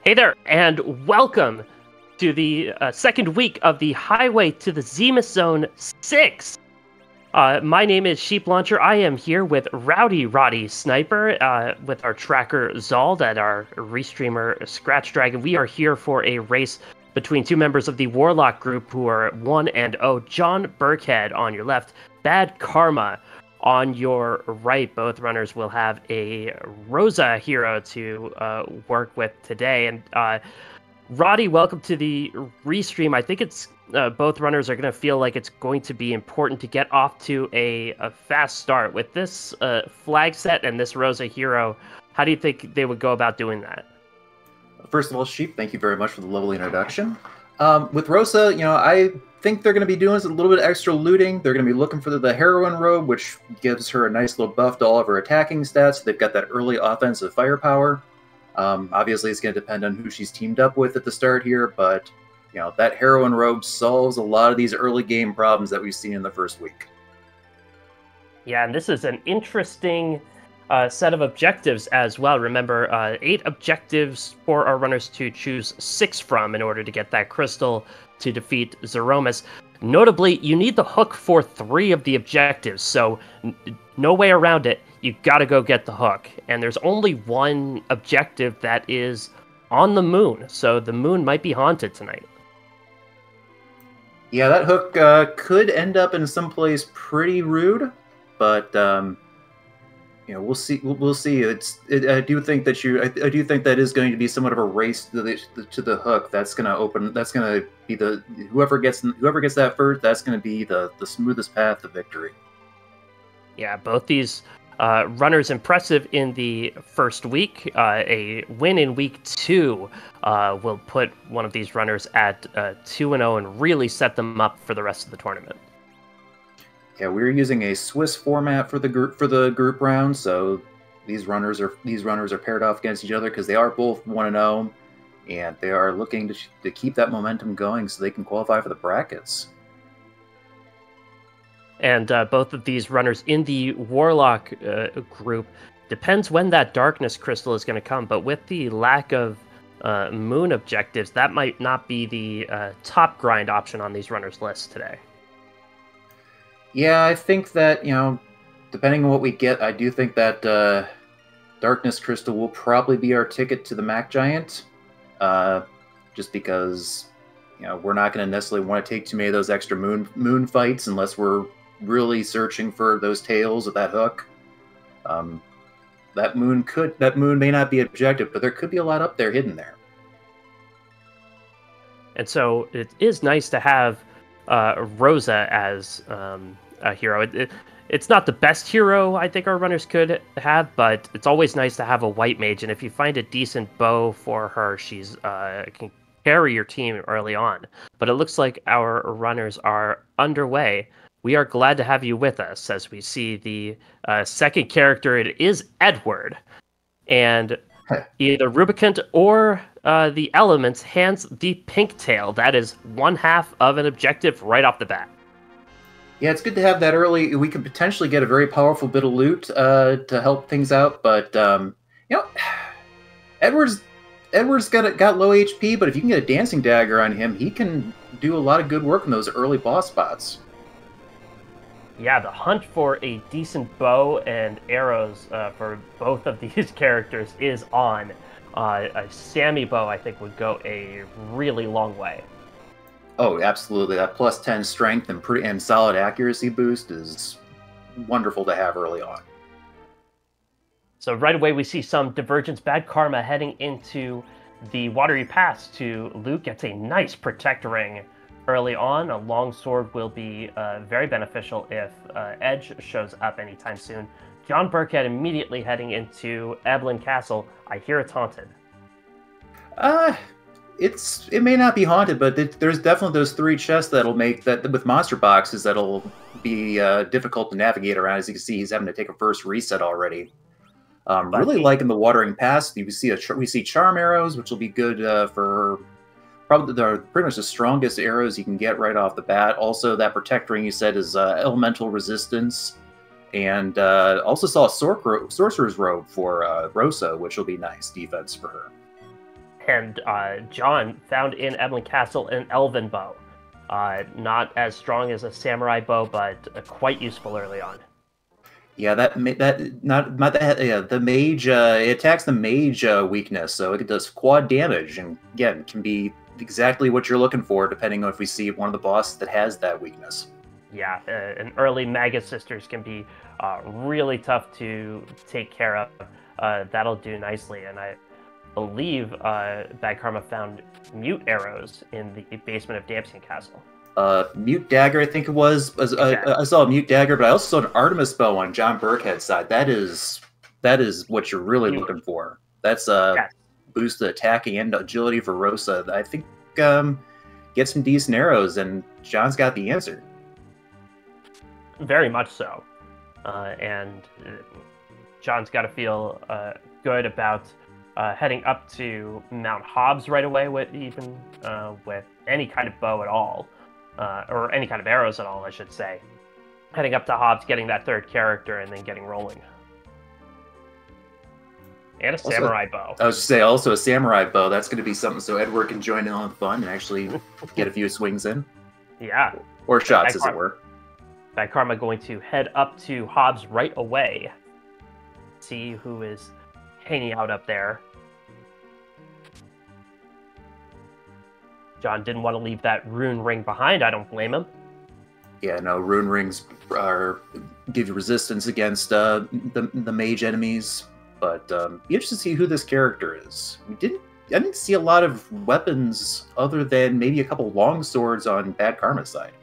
Hey there, and welcome to the second week of the Highway to the Zemus Zone 6. My name is Sheep Launcher. I am here with Rowdy Roddy Sniper, with our tracker Zald and our restreamer Scratch Dragon. We are here for a race between two members of the Warlock group who are 1-0. JohnBirckhead on your left, BadKarma on your right. Both runners will have a Rosa hero to work with today. And Roddy, welcome to the restream. I think it's both runners are going to feel like it's going to be important to get off to a fast start. With this flag set and this Rosa hero, how do you think they would go about doing that? First of all, Sheep, thank you very much for the lovely introduction. With Rosa, I think they're going to be doing a little bit extra looting. They're going to be looking for the heroine robe, which gives her a nice little buff to all of her attacking stats. They've got that early offensive firepower. Obviously, it's going to depend on who she's teamed up with at the start here, but that heroine robe solves a lot of these early game problems that we've seen in the first week. Yeah, and this is an interesting set of objectives as well. Remember, 8 objectives for our runners to choose 6 from in order to get that crystal to defeat Zemus. Notably, you need the hook for 3 of the objectives, so no way around it. You gotta go get the hook. And there's only one objective that is on the moon, so the moon might be haunted tonight. Yeah, that hook could end up in some place pretty rude, but we'll see. We'll see. I do think that is going to be somewhat of a race to the hook. That's going to open. That's going to be whoever gets that first. That's going to be the smoothest path to victory. Yeah, both these runners impressive in the first week. A win in week 2 will put one of these runners at 2-0 and really set them up for the rest of the tournament. Yeah, we're using a Swiss format for the group round, so these runners are paired off against each other because they are both 1-0, and they are looking to keep that momentum going so they can qualify for the brackets. And both of these runners in the Warlock group, depends when that Darkness Crystal is going to come, but with the lack of moon objectives, that might not be the top grind option on these runners' lists today. Yeah, I think that, depending on what we get, I do think that Darkness Crystal will probably be our ticket to the Mac Giant, just because, we're not going to necessarily want to take too many of those extra moon fights unless we're really searching for those tails of that hook. That moon may not be objective, but there could be a lot up there hidden there. And so it is nice to have Rosa as a hero. It's not the best hero I think our runners could have, but it's always nice to have a white mage. And if you find a decent bow for her, she's can carry your team early on. But it looks like our runners are underway. We are glad to have you with us as we see the second character. It is Edward, and either Rubicant or the Elements hands the pink tail. That is one half of an objective right off the bat. Yeah, it's good to have that early. We could potentially get a very powerful bit of loot to help things out, but Edward's got low HP, but if you can get a dancing dagger on him, he can do a lot of good work in those early boss spots. Yeah, the hunt for a decent bow and arrows for both of these characters is on. A Sammy bow, I think, would go a really long way. Oh, absolutely. That plus 10 strength and solid accuracy boost is wonderful to have early on. So right away we see some divergence. BadKarma heading into the Watery Pass to Luke. Gets a nice Protect Ring early on. A long sword will be very beneficial if Edge shows up anytime soon. JohnBirckhead immediately heading into Evelyn Castle. I hear it's haunted. It may not be haunted, but there's definitely those 3 chests that'll make that with monster boxes that'll be difficult to navigate around. As you can see, he's having to take a first reset already. Really liking the Watering Pass. We see charm arrows, which will be good for probably pretty much the strongest arrows you can get right off the bat. Also, that Protect Ring you said is elemental resistance, and also saw a Sorcerer's Robe for Rosa, which will be nice defense for her. And John found in Eblan Castle an elven bow. Not as strong as a samurai bow, but quite useful early on. Yeah, the mage it attacks the mage weakness, so it does quad damage, and again can be exactly what you're looking for, depending on if we see one of the bosses that has that weakness. Yeah, and early Magus Sisters can be really tough to take care of. That'll do nicely, and I believe Bad Karma found mute arrows in the basement of Dampian Castle. Mute dagger, I think it was. I saw a mute dagger, but I also saw an Artemis bow on JohnBirckhead's side. That is what you're really looking for. That's boost the attacking and agility for Rosa. I think get some decent arrows, and John's got the answer. Very much so, and John's got to feel good about heading up to Mount Hobbs right away with any kind of bow at all. Or any kind of arrows at all, I should say. Heading up to Hobbs, getting that third character, and then getting rolling. And a samurai bow. I was just say also a samurai bow. That's going to be something so Edward can join in on the fun and actually get a few swings in. Yeah. Or shots, as it were. Bad Karma going to head up to Hobbs right away. See who is hanging out up there. John didn't want to leave that rune ring behind. I don't blame him. Yeah, no, rune rings give you resistance against the mage enemies, but be interested to see who this character is. I didn't see a lot of weapons other than maybe a couple long swords on Bad Karma's side.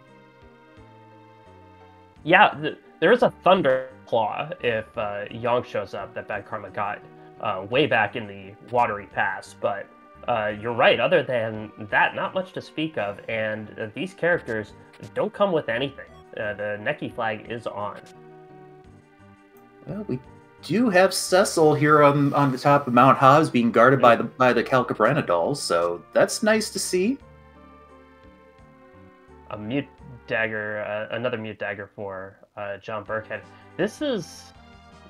Yeah, there is a thunder claw if Yang shows up that Bad Karma got way back in the Watery Pass, but you're right. Other than that, not much to speak of, and these characters don't come with anything. The Neki flag is on. Well, we do have Cecil here on the top of Mount Hobbs being guarded by the Calcabrana dolls, so that's nice to see. A mute dagger, another mute dagger for JohnBirckhead. This is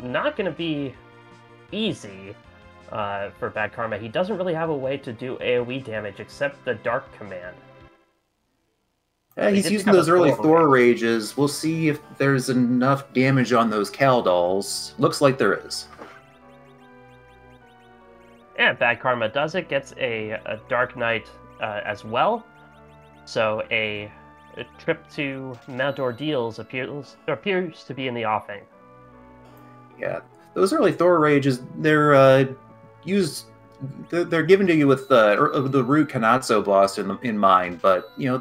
not going to be easy. For Bad Karma. He doesn't really have a way to do AoE damage except the Dark Command. Yeah, he's using those early Thor rages. We'll see if there's enough damage on those Cal dolls. Looks like there is. And Bad Karma does it. Gets a Dark Knight as well. So a trip to Mount Ordeals appears to be in the offing. Yeah, those early Thor rages, they're given to you with the root Kanatsu boss in mind, but you know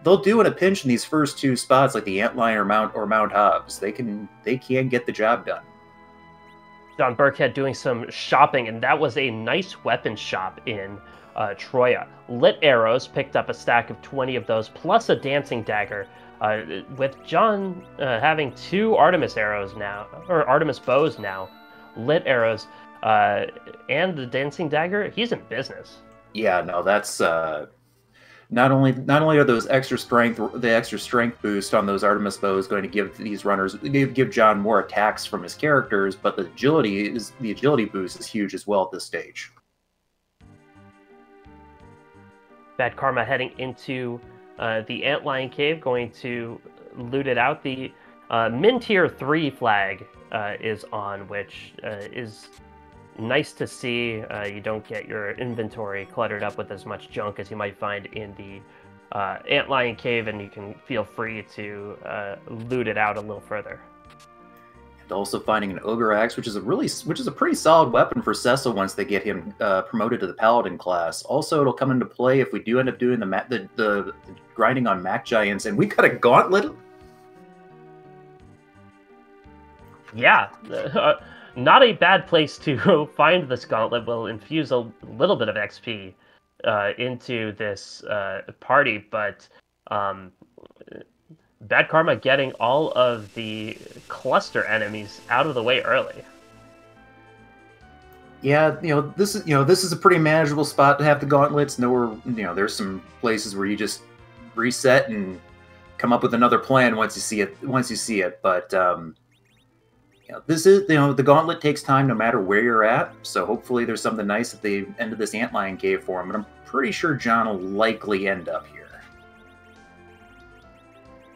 they'll do in a pinch in these first two spots like the Antlion or Mount Hobbs. They can get the job done. JohnBirckhead doing some shopping, and that was a nice weapon shop in Troya. Lit arrows, picked up a stack of 20 of those, plus a dancing dagger. With John having 2 Artemis arrows now, or Artemis bows now, lit arrows, and the dancing dagger, he's in business. Yeah, no, that's not only are those the extra strength boost on those Artemis bows going to give these runners give John more attacks from his characters, but the agility boost is huge as well at this stage. Bad Karma heading into the Antlion Cave, going to loot it out. The Min Tier 3 flag is on, which is nice to see. You don't get your inventory cluttered up with as much junk as you might find in the Antlion Cave, and you can feel free to loot it out a little further. And also finding an Ogre Axe, which is a pretty solid weapon for Cecil once they get him promoted to the Paladin class. Also, it'll come into play if we do end up doing the grinding on Mac Giants, and we got a Gauntlet. Yeah, not a bad place to find this Gauntlet. Will infuse a little bit of XP into this party, but Bad Karma getting all of the cluster enemies out of the way early. Yeah, this is a pretty manageable spot to have the gauntlets. There's some places where you just reset and come up with another plan once you see it. But This is, the gauntlet takes time no matter where you're at, so hopefully there's something nice at the end of this antlion cave for him, but I'm pretty sure John will likely end up here.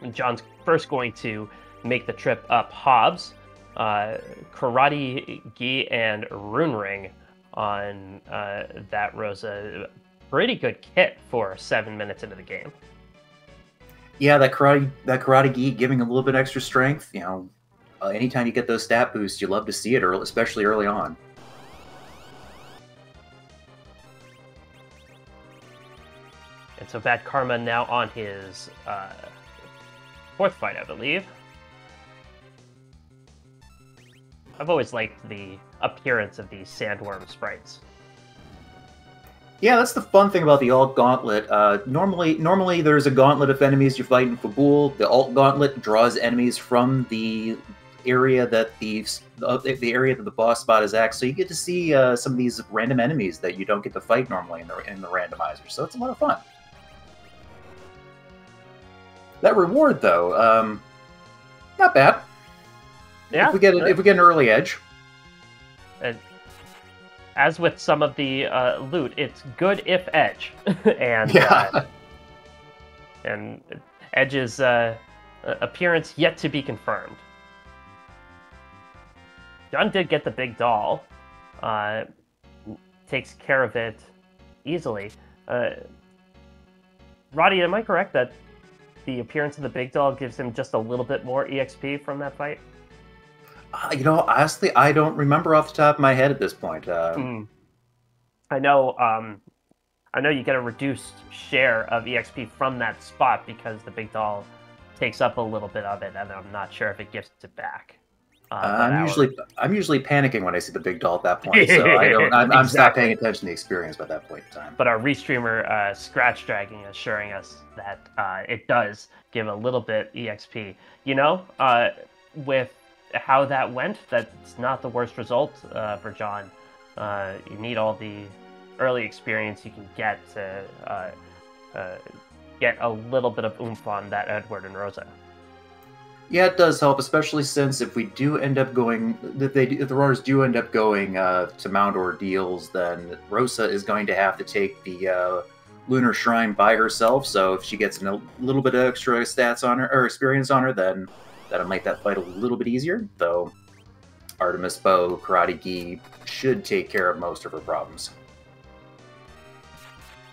And John's first going to make the trip up Hobbs, Karate Gi, and Rune Ring on that Rosa. Pretty good kit for 7 minutes into the game. Yeah, that karate gi giving a little bit extra strength. Anytime you get those stat boosts, you love to see it, especially early on. And so Bad Karma now on his fourth fight, I believe. I've always liked the appearance of these sandworm sprites. Yeah, that's the fun thing about the alt gauntlet. Normally there's a gauntlet of enemies you're fighting for Fabul. The alt gauntlet draws enemies from the area that the area that the boss spot is at, so you get to see some of these random enemies that you don't get to fight normally in the randomizer. So it's a lot of fun. That reward, though, not bad. Yeah, if we get an early edge. And as with some of the loot, it's good if edge, and yeah. And Edge's appearance yet to be confirmed. John did get the big doll, takes care of it easily. Roddy, am I correct that the appearance of the big doll gives him just a little bit more EXP from that fight? Honestly, I don't remember off the top of my head at this point. I know you get a reduced share of EXP from that spot because the big doll takes up a little bit of it, and I'm not sure if it gives it back. I'm usually panicking when I see the big doll at that point, so I'm Exactly. stopped paying attention to the experience by that point in time. But our restreamer Scratch Dragging is assuring us that it does give a little bit EXP. With how that went, that's not the worst result for John. You need all the early experience you can get to get a little bit of oomph on that Edward and Rosa. Yeah, it does help, especially since if we do end up going, if the runners do end up going to Mount Ordeals, then Rosa is going to have to take the Lunar Shrine by herself. So if she gets a little bit of extra stats on her or experience on her, then that'll make that fight a little bit easier. Though Artemis Bow, Karate Gi should take care of most of her problems.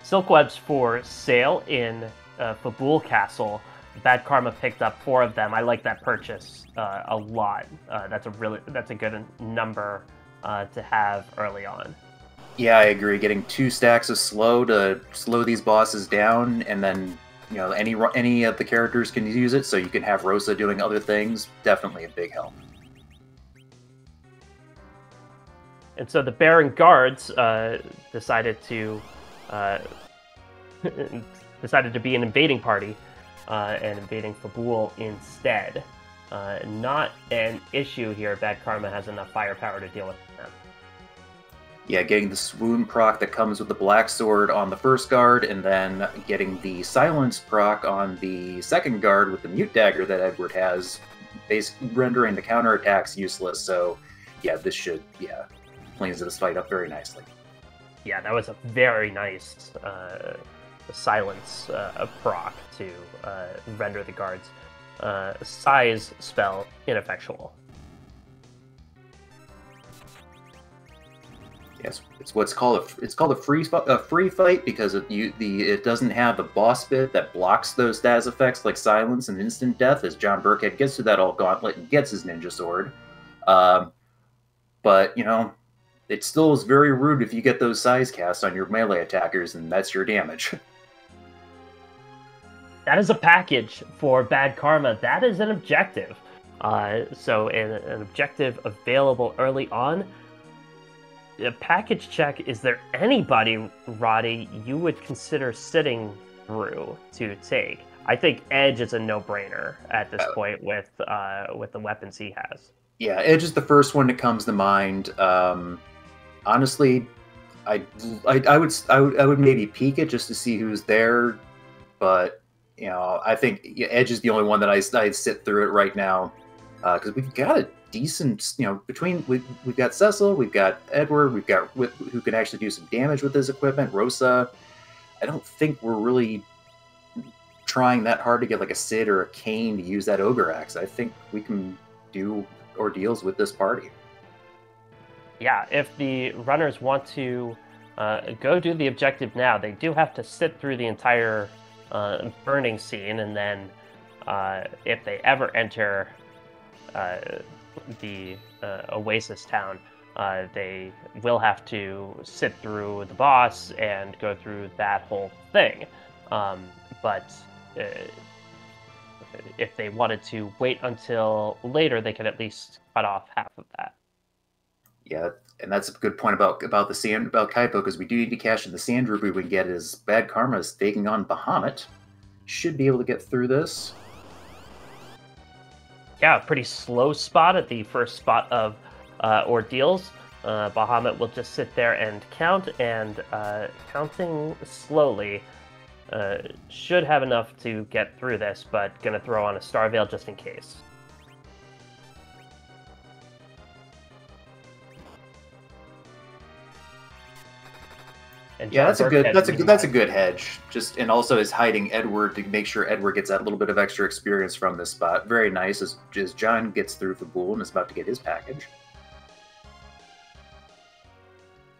Silk webs for sale in Fabul Castle. Bad Karma picked up 4 of them. I like that purchase a lot. That's a good number to have early on. Yeah, I agree. Getting 2 stacks of slow to slow these bosses down, and then any of the characters can use it, so you can have Rosa doing other things. Definitely a big help. And so the Baron Guards decided to be an invading party. And invading Fabul instead. Not an issue here. Bad Karma has enough firepower to deal with them. Yeah, getting the swoon proc that comes with the black sword on the first guard, and then getting the silence proc on the second guard with the mute dagger that Edward has, basically rendering the counterattacks useless. So, yeah, this should cleans this fight up very nicely. Yeah, that was a very nice silence proc to render the guard's size spell ineffectual. Yes, it's what's called a free fight because it doesn't have the boss bit that blocks those status effects like silence and instant death, as JohnBirckhead gets to that alt gauntlet and gets his ninja sword. But it still is very rude if you get those size casts on your melee attackers, and that's your damage. That is a package for Bad Karma. That is an objective. So an objective available early on. A package check, is there anybody, Roddy, you would consider sitting through to take? I think Edge is a no-brainer at this point with the weapons he has. Yeah, Edge is the first one that comes to mind. Honestly, I would maybe peek it just to see who's there, but I think Edge is the only one that I'd sit through it right now, because we've got a decent, between we've got Cecil, we've got Edward, we've got who can actually do some damage with his equipment. Rosa, I don't think we're really trying that hard to get like a Sid or a Kane to use that Ogre Axe. I think we can do ordeals with this party. Yeah, if the runners want to go do the objective now, they do have to sit through the entire burning scene, and then if they ever enter the Oasis town, they will have to sit through the boss and go through that whole thing. But if they wanted to wait until later, they could at least cut off half of that. Yeah, and that's a good point about Kaipo, because we do need to cash in the sand ruby we can get. Is Bad Karma is taking on Bahamut. Should be able to get through this. Yeah, pretty slow spot at the first spot of ordeals. Bahamut will just sit there and count, and counting slowly should have enough to get through this, but gonna throw on a Star Veil just in case. And yeah, that's a good hedge. And also is hiding Edward to make sure Edward gets that little bit of extra experience from this spot. Very nice as John gets through Fabul and is about to get his package.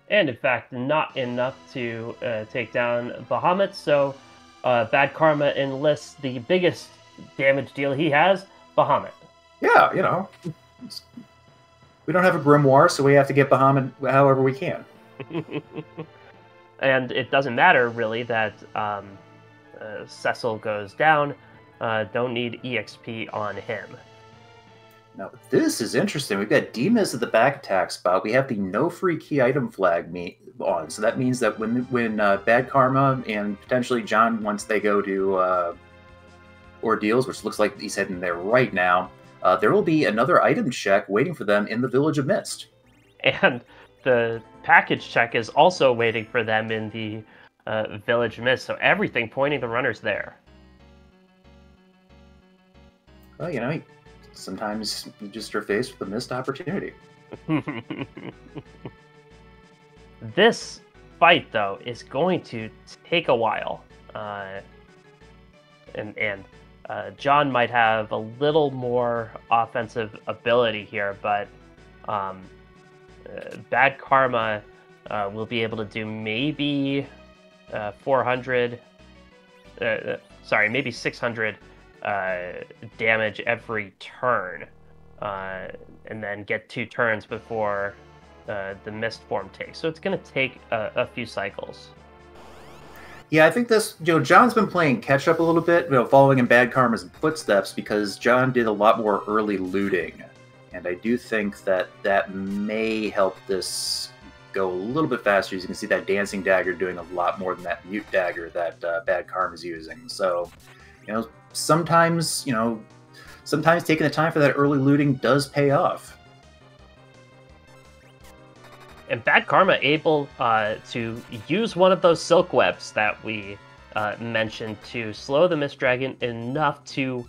And in fact, not enough to take down Bahamut, so Bad Karma enlists the biggest damage deal he has, Bahamut. Yeah, we don't have a grimoire, so we have to get Bahamut however we can. And it doesn't matter, really, that Cecil goes down. Don't need EXP on him. Now, this is interesting. We've got Demas at the back attack spot. We have the no free key item flag on. So that means that when Bad Karma and potentially John, once they go to ordeals, which looks like he's heading there right now, there will be another item check waiting for them in the Village of Mist. And the package check is also waiting for them in the Village of Mist, so everything pointing the runners there. Well, sometimes you just are faced with a missed opportunity. This fight, though, is going to take a while. And John might have a little more offensive ability here, but Bad Karma will be able to do maybe 400, maybe 600 damage every turn, and then get 2 turns before the mist form takes. So it's going to take a few cycles. Yeah, I think this, John's been playing catch up a little bit, following in Bad Karma's footsteps, because John did a lot more early looting. And I do think that may help this go a little bit faster. As you can see, that Dancing Dagger doing a lot more than that Mute Dagger that Bad Karma's using. So, sometimes taking the time for that early looting does pay off. And Bad Karma able to use one of those silk webs that we mentioned to slow the Mist Dragon enough to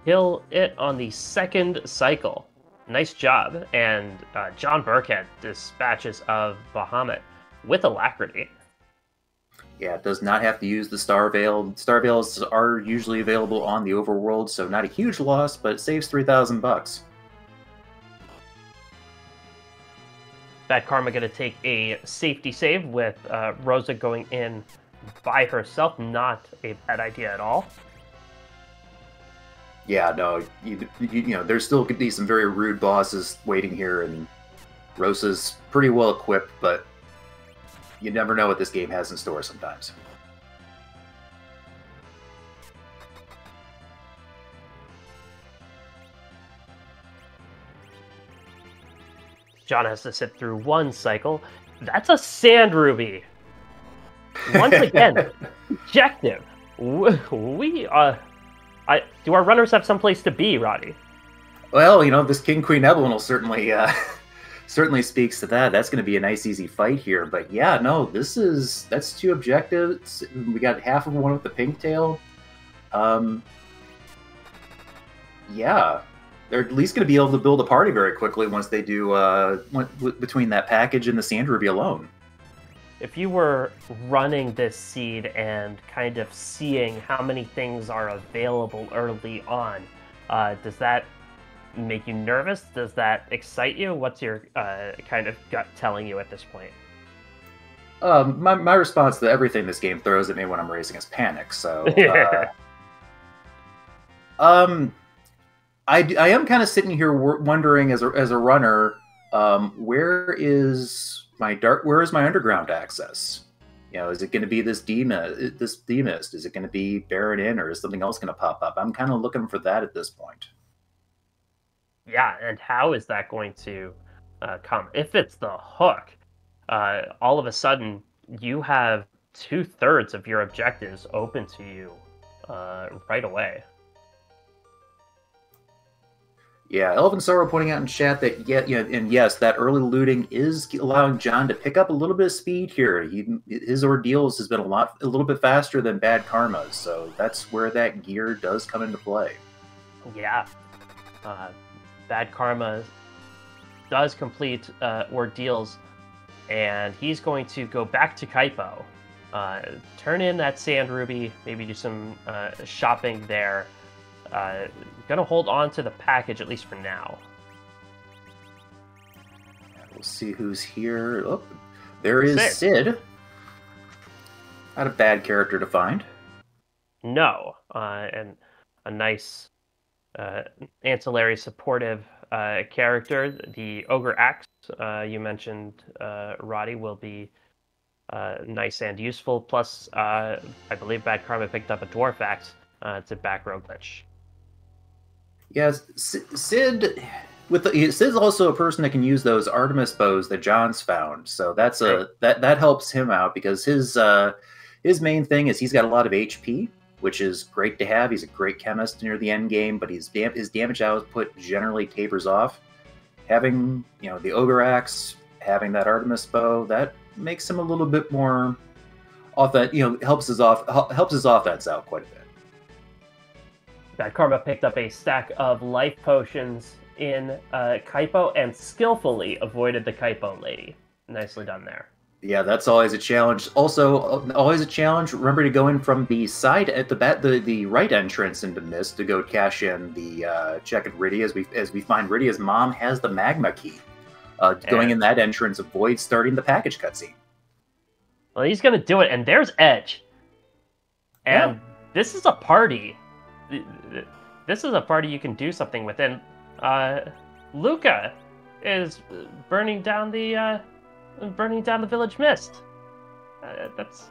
kill it on the second cycle. Nice job. And JohnBirckhead dispatches of Bahamut with alacrity. Yeah, it does not have to use the Star Veil. Star Veils are usually available on the overworld, so not a huge loss, but it saves $3,000. Bad Karma going to take a safety save with Rosa going in by herself. Not a bad idea at all. Yeah, no, there still could be some very rude bosses waiting here, and Rosa's pretty well equipped, but you never know what this game has in store sometimes. John has to sit through 1 cycle. That's a Sand Ruby! Once again, objective. Do our runners have someplace to be, Roddy? Well, this King Queen Evelyn will certainly speaks to that. That's going to be a nice, easy fight here. But yeah, no, that's 2 objectives. We got half of one with the pink tail. Yeah, they're at least going to be able to build a party very quickly once they do between that package and the Sand Ruby alone. If you were running this seed and kind of seeing how many things are available early on, does that make you nervous? Does that excite you? What's your kind of gut telling you at this point? My response to everything this game throws at me when I'm racing is panic. So, I am kind of sitting here wondering as a runner, where is my underground access? You know, is it going to be this demist? Is it going to be Baron Inn, or is something else going to pop up? I'm kind of looking for that at this point. Yeah, and how is that going to come? If it's the hook, all of a sudden you have 2/3 of your objectives open to you right away. Yeah, Elvin Sorrow pointing out in chat that and yes, that early looting is allowing John to pick up a little bit of speed here. His ordeals has been a little bit faster than Bad Karma's, so that's where that gear does come into play. Yeah, Bad Karma does complete ordeals, and he's going to go back to Kaipo, turn in that Sand Ruby, maybe do some shopping there. Gonna hold on to the package at least for now. We'll see who's here. Oh, there is Sid. Not a bad character to find. No, and a nice ancillary supportive character. The Ogre Axe you mentioned, Roddy, will be nice and useful. Plus, I believe Bad Karma picked up a Dwarf Axe to back Rogue Lich. Yes, Sid. Sid's also a person that can use those Artemis bows that John's found, so that's that helps him out because his main thing is he's got a lot of HP, which is great to have. He's a great chemist near the end game, but his damage output generally tapers off. Having the Ogre Axe, having that Artemis bow, that makes him a little bit more off that. Helps his offense out quite a bit. Bad Karma picked up a stack of life potions in Kaipo and skillfully avoided the Kaipo lady. Nicely done there. Yeah, that's always a challenge. Also, always a challenge. Remember to go in from the side at the right entrance into Mist to go cash in the check at Rydia, as we find Rydia's mom has the magma key. Going in that entrance avoids starting the package cutscene. Well, he's gonna do it, and there's Edge. And this is a party. This is a party you can do something with, and Luca is burning down the village mist. That's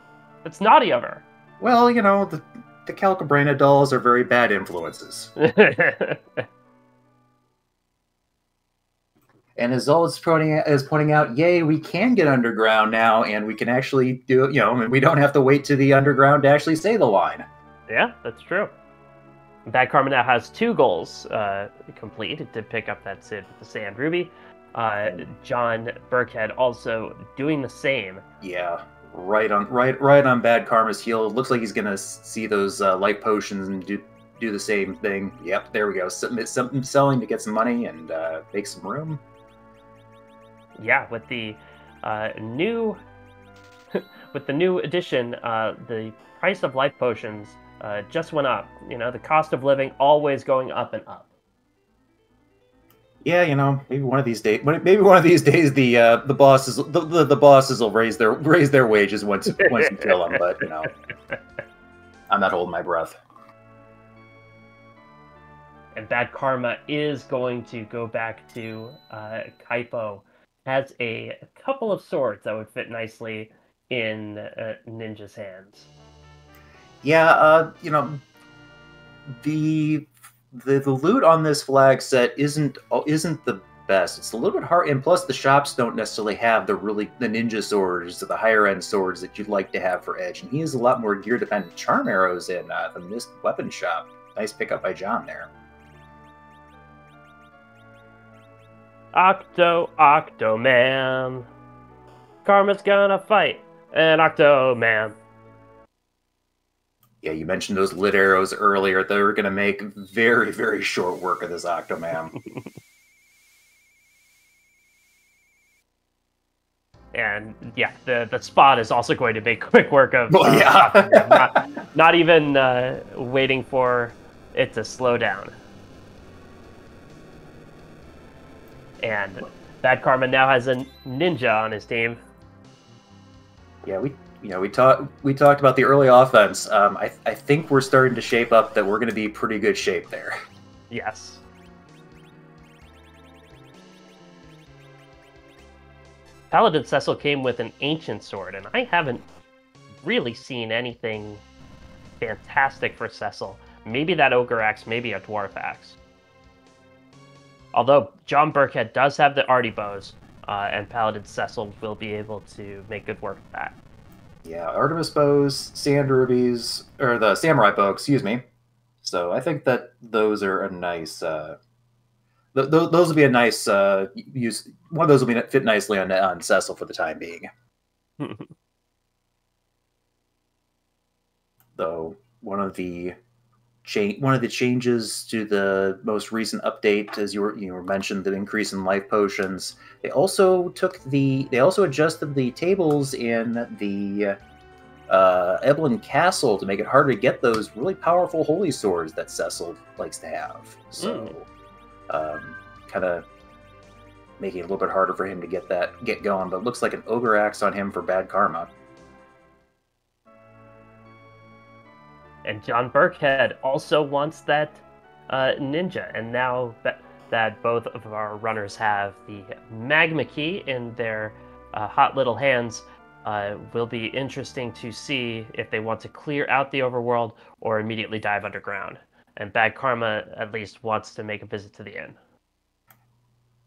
naughty of her. Well, the Calcabrina dolls are very bad influences. And as Zol is pointing out, yay, we can get underground now, and we can actually do it. And we don't have to wait to the underground to actually say the line. Yeah, that's true. Bad Karma now has 2 goals complete to pick up that Sid with the Sand Ruby. JohnBirckhead also doing the same. Yeah, right on Bad Karma's heel. Looks like he's gonna see those life potions and do the same thing. Yep, there we go. Selling to get some money and make some room. Yeah, with the new edition, the price of life potions just went up. The cost of living always going up and up. Yeah, maybe one of these days. The bosses will raise their wages once you kill them. But I'm not holding my breath. And Bad Karma is going to go back to Kaipo. Has a couple of swords that would fit nicely in Ninja's hands. Yeah, the loot on this flag set isn't the best. It's a little bit hard, and plus the shops don't necessarily have the ninja swords or the higher end swords that you'd like to have for Edge. And he has a lot more gear dependent charm arrows in the Mist weapon shop. Nice pickup by John there. Octo Man. Karma's gonna fight an Octo Man. Yeah, you mentioned those lit arrows earlier. They're going to make very, very short work of this Octomam. And yeah, the spot is also going to make quick work of Well, yeah. not even waiting for it to slow down. And Bad Karma now has a ninja on his team. Yeah, we talked about the early offense. I think we're starting to shape up that we're going to be pretty good shape there. Yes. Paladin Cecil came with an ancient sword, and I haven't really seen anything fantastic for Cecil. Maybe that ogre axe, maybe a dwarf axe. Although JohnBirckhead does have the arty bows, and Paladin Cecil will be able to make good work of that. Yeah, Artemis bows, sand rubies, or the samurai bow, excuse me. So I think that those are a nice. Those will be a nice use. One of those will fit nicely on Cecil for the time being. Though one of the changes to the most recent update, as you were mentioned, the increase in life potions. They also adjusted the tables in the Evelyn Castle to make it harder to get those really powerful holy swords that Cecil likes to have. So, kind of making it a little bit harder for him to get going. But it looks like an ogre axe on him for Bad Karma. And JohnBirckhead also wants that ninja. And now that both of our runners have the magma key in their hot little hands, will be interesting to see if they want to clear out the overworld or immediately dive underground. And Bad Karma at least wants to make a visit to the inn.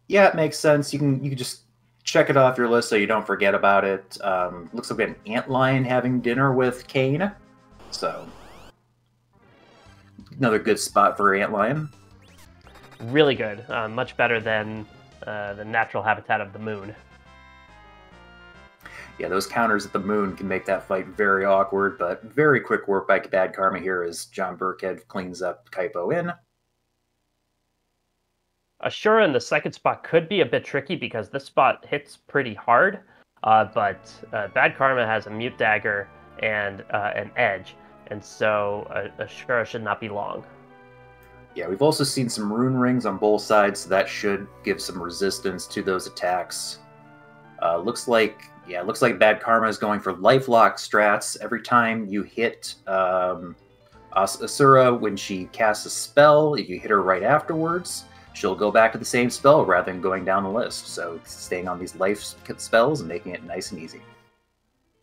Yeah, it makes sense. You can just check it off your list so you don't forget about it. Looks like we have an antlion having dinner with Kane. So another good spot for antlion. Really good. Much better than the natural habitat of the moon. Yeah, those counters at the moon can make that fight very awkward, but very quick work by Bad Karma here as JohnBirckhead cleans up Kaipo Inn. Ashura in the second spot could be a bit tricky because this spot hits pretty hard, but Bad Karma has a mute dagger and an edge, and so Ashura should not be long. Yeah, we've also seen some rune rings on both sides, so that should give some resistance to those attacks. Looks like Bad Karma is going for lifelock strats. Every time you hit Asura when she casts a spell, if you hit her right afterwards, she'll go back to the same spell rather than going down the list. So staying on these life spells and making it nice and easy.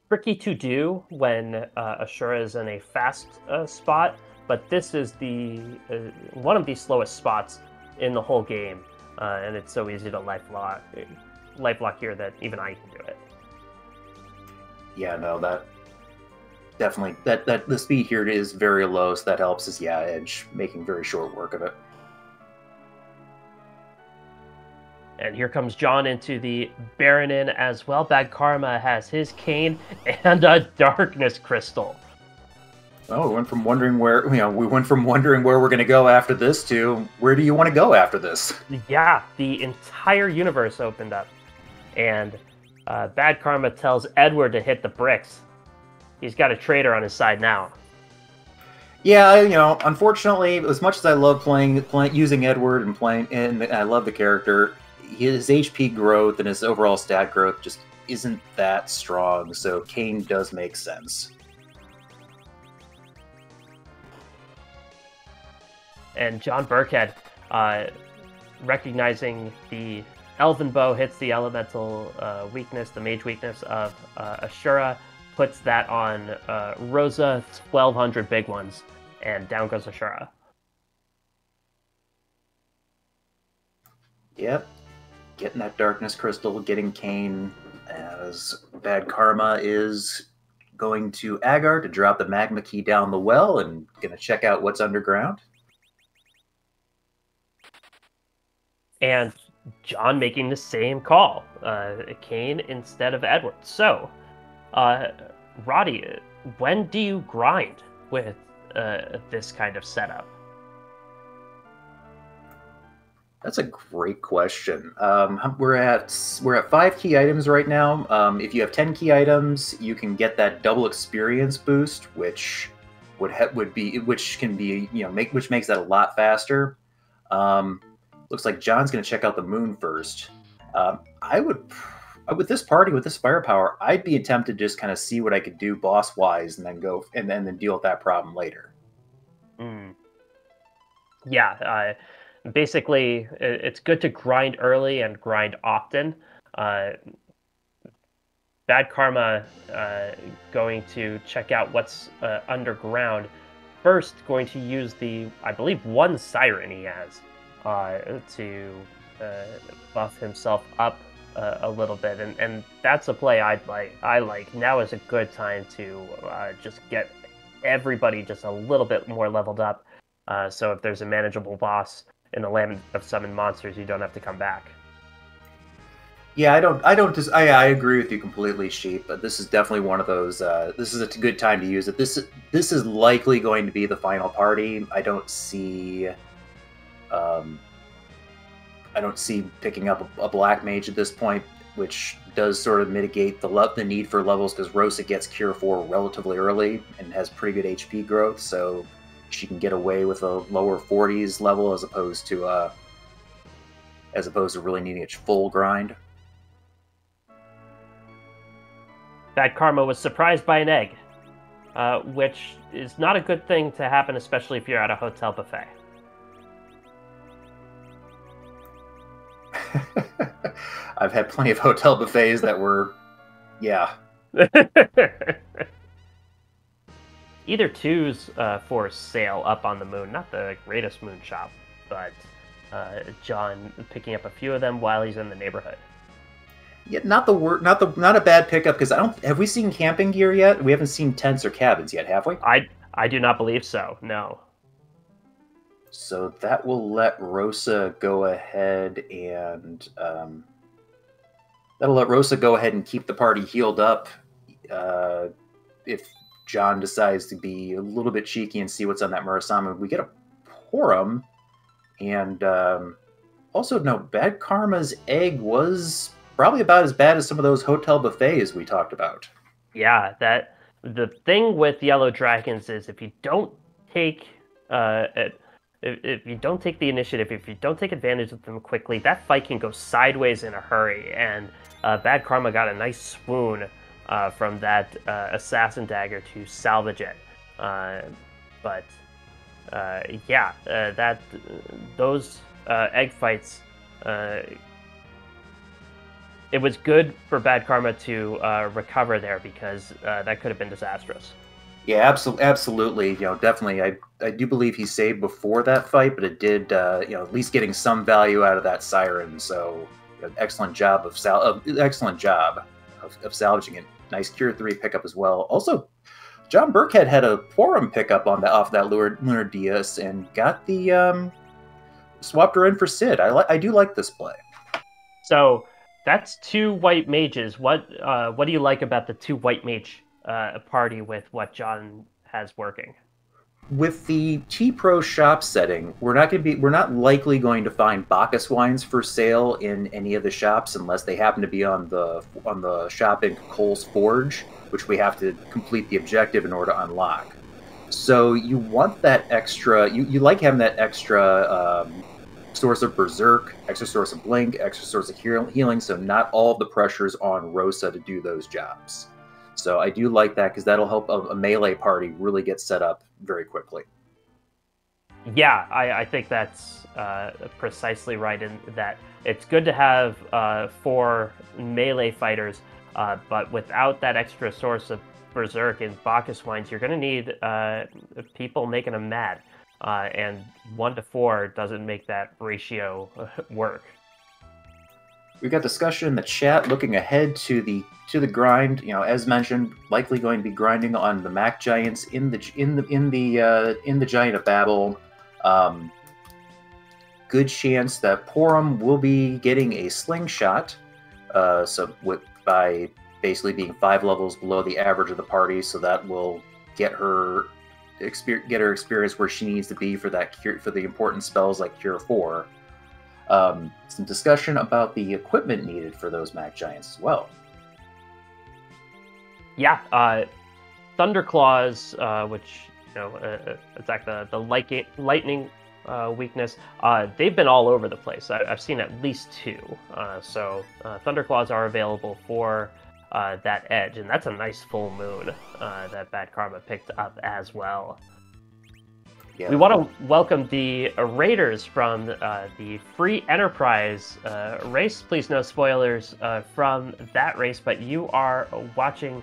Tricky to do when Ashura is in a fast spot, but this is the one of the slowest spots in the whole game, and it's so easy to lifelock here that even I can do it. Yeah, no, that definitely that the speed here is very low, so that helps us. Yeah, Edge making very short work of it. And here comes John into the Baron Inn as well. Bad Karma has his cane and a darkness crystal. Oh, we went from wondering where we're going to go after this to where do you want to go after this? Yeah, the entire universe opened up, and Bad Karma tells Edward to hit the bricks. He's got a traitor on his side now. Yeah, unfortunately, as much as I love using Edward and I love the character, his HP growth and his overall stat growth just isn't that strong. So Kane does make sense. And JohnBirckhead, recognizing the Elven Bow hits the elemental weakness, the mage weakness of Ashura, puts that on Rosa, 1,200 big ones, and down goes Ashura. Yep. Getting that darkness crystal, getting Kane, as Bad Karma is going to Agar to drop the magma key down the well and gonna check out what's underground. And John making the same call, Kane instead of Edward. So, Roddy, when do you grind? with this kind of setup? That's a great question. We're at 5 key items right now. If you have 10 key items, you can get that double experience boost, which can be which makes that a lot faster. Looks like John's going to check out the moon first. I would, with this party, with this firepower, I'd be tempted to just kind of see what I could do boss wise, and then go and then deal with that problem later. Yeah, basically, it's good to grind early and grind often. BadKarma going to check out what's underground. First, going to use I believe, one siren he has to buff himself up a little bit, and that's a play I like. Now is a good time to just get everybody just a little bit more leveled up. So if there's a manageable boss in the land of summoned monsters, you don't have to come back. Yeah, I agree with you completely, Sheep. But this is definitely one of those. This is a good time to use it. This is likely going to be the final party. I don't see picking up a black mage at this point, which does sort of mitigate the need for levels, because Rosa gets Cure 4 relatively early and has pretty good HP growth, so she can get away with a lower 40s level as opposed to really needing a full grind. BadKarma was surprised by an egg, which is not a good thing to happen, especially if you're at a hotel buffet. I've had plenty of hotel buffets that were, yeah. Either two's for sale up on the moon. Not the greatest moon shop, but John picking up a few of them while he's in the neighborhood. Yeah, not a bad pickup, because have we seen camping gear yet? We haven't seen tents or cabins yet, have we? I do not believe so. No. So that will let Rosa go ahead and keep the party healed up. If John decides to be a little bit cheeky and see what's on that Murasama, we get a Porum, and also no, BadKarma's egg was probably about as bad as some of those hotel buffets we talked about. Yeah, the thing with yellow dragons is if you don't take if you don't take the initiative, if you don't take advantage of them quickly, that fight can go sideways in a hurry. And BadKarma got a nice swoon from that assassin dagger to salvage it. Those egg fights. It was good for BadKarma to recover there, because that could have been disastrous. Yeah, absolutely. Definitely. I do believe he saved before that fight, but it did, at least getting some value out of that siren. So, excellent job of salvaging it. Nice Cure 3 pickup as well. Also, JohnBirckhead had a Porum pickup off that Lunar Dias and got the swapped her in for Sid. I do like this play. So that's 2 white mages. What do you like about the 2 white mage party with what John has working? With the T-Pro shop setting, we're not likely going to find Bacchus wines for sale in any of the shops unless they happen to be on the shop in Cole's Forge, which we have to complete the objective in order to unlock. So you want that extra. You like having that extra source of Berserk, extra source of Blink, extra source of healing. So not all of the pressure's on Rosa to do those jobs. So I do like that, because that'll help a melee party really get set up very quickly. Yeah, I think that's precisely right in that it's good to have 4 melee fighters, but without that extra source of Berserk and Bacchus wines, you're going to need people making them mad. And 1 to 4 doesn't make that ratio work. We've got discussion in the chat looking ahead to the grind. As mentioned, likely going to be grinding on the Mac Giants in the Giant of Babel. Good chance that Porum will be getting a slingshot. By basically being 5 levels below the average of the party, so that will get her get her experience where she needs to be for that cure, for the important spells like Cure 4. Some discussion about the equipment needed for those Mag Giants as well. Yeah, Thunderclaws, which attack the lightning weakness. They've been all over the place. I've seen at least 2. So Thunderclaws are available for that edge, and that's a nice full moon that Bad Karma picked up as well. Yeah. We want to welcome the Raiders from the Free Enterprise race. Please, no spoilers from that race, but you are watching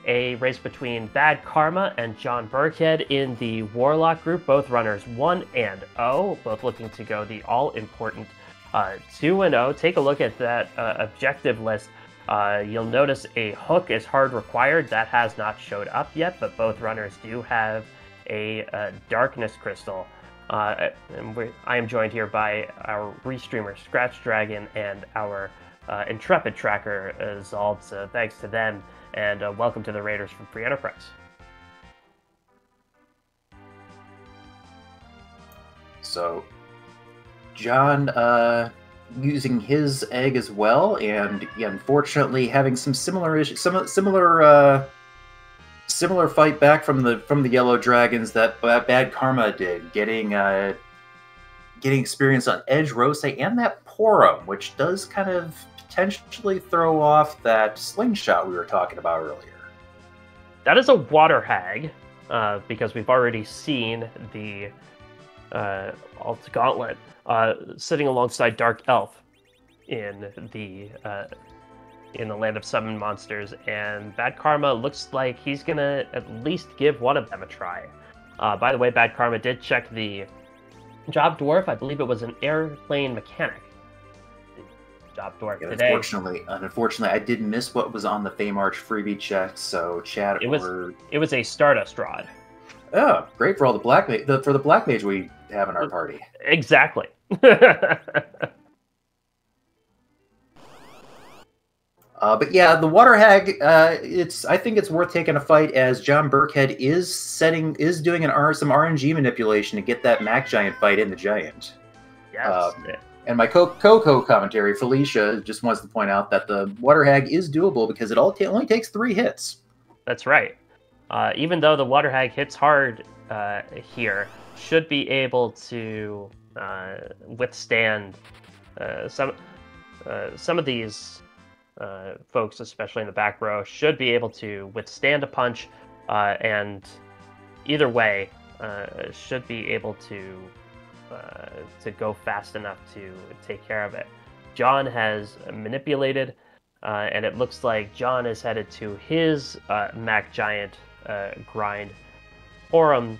a race between Bad Karma and JohnBirckhead in the Warlock group. Both runners 1 and 0, both looking to go the all-important 2 and 0. Take a look at that objective list. You'll notice a hook is hard required. That has not showed up yet, but both runners do have a darkness crystal. I am joined here by our restreamer Scratch Dragon and our intrepid tracker Zald. So thanks to them, and welcome to the Raiders from Free Enterprise. So John using his egg as well, and unfortunately having some similar issues, similar fight back from the Yellow Dragons that Bad Karma did, getting experience on Edge, Rose, and that Porum, which does kind of potentially throw off that slingshot we were talking about earlier. That is a water hag, because we've already seen the Alt Gauntlet sitting alongside Dark Elf in the Land of Summon Monsters, and Bad Karma looks like he's gonna at least give one of them a try. By the way, Bad Karma did check the Job Dwarf. I believe it was an airplane mechanic. Job Dwarf today. Unfortunately, I did miss what was on the Feymarch freebie check, so chat. It was a Stardust Rod. Oh, great for all the black for the black mage we have in our party. Exactly. But yeah, the Water Hag, I think it's worth taking a fight, as JohnBirckhead is doing some RNG manipulation to get that Mac Giant fight in the Giant. Yes. And my Coco commentary, Felicia, just wants to point out that the Water Hag is doable because it only takes 3 hits. That's right. Even though the Water Hag hits hard here, should be able to withstand some of these folks, especially in the back row, should be able to withstand a punch, and either way, should be able to go fast enough to take care of it. John has manipulated, and it looks like John is headed to his Mac Giant grind. Porum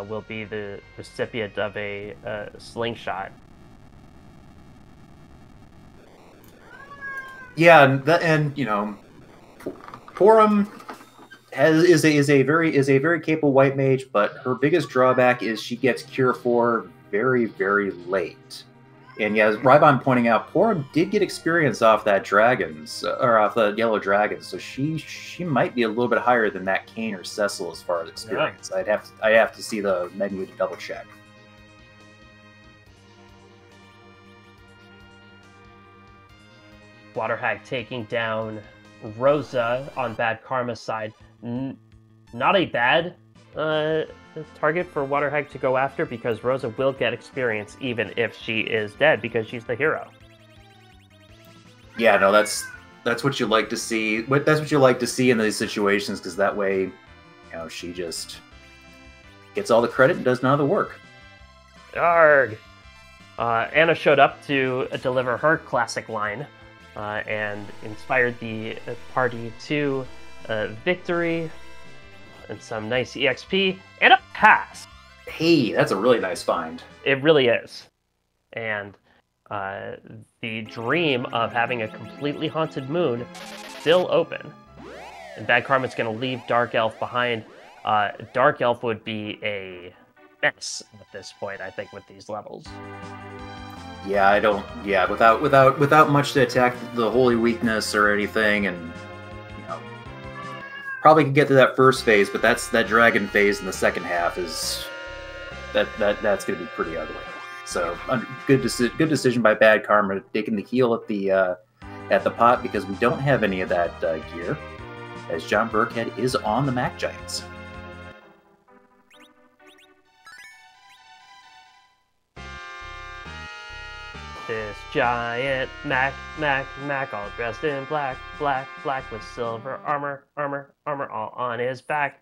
will be the recipient of a slingshot. Yeah, and Porum is a very capable white mage, but her biggest drawback is she gets Cure 4 very, very late. And yeah, as Rybon pointing out, Porum did get experience off that off the Yellow Dragons, so she might be a little bit higher than that Kane or Cecil as far as experience. Yeah. I have to see the menu to double check. Water Hag taking down Rosa on Bad Karma's side. Not a bad target for Water Hag to go after, because Rosa will get experience even if she is dead, because she's the hero. Yeah, no, that's what you like to see. That's what you like to see in these situations, because that way, she just gets all the credit and does none of the work. Arg! Anna showed up to deliver her classic line, and inspired the party to victory and some nice EXP and a pass. Hey, that's a really nice find. It really is. And the dream of having a completely haunted moon still open. And Bad Karma's going to leave Dark Elf behind. Dark Elf would be a mess at this point, I think, with these levels. Yeah, without much to attack the holy weakness or anything, and probably can get to that first phase, but that dragon phase in the second half is that's going to be pretty ugly. So good decision by Bad Karma, taking the heel at the pot, because we don't have any of that gear, as JohnBirckhead is on the Mac Giants. This giant Mac, all dressed in black, with silver armor, all on his back.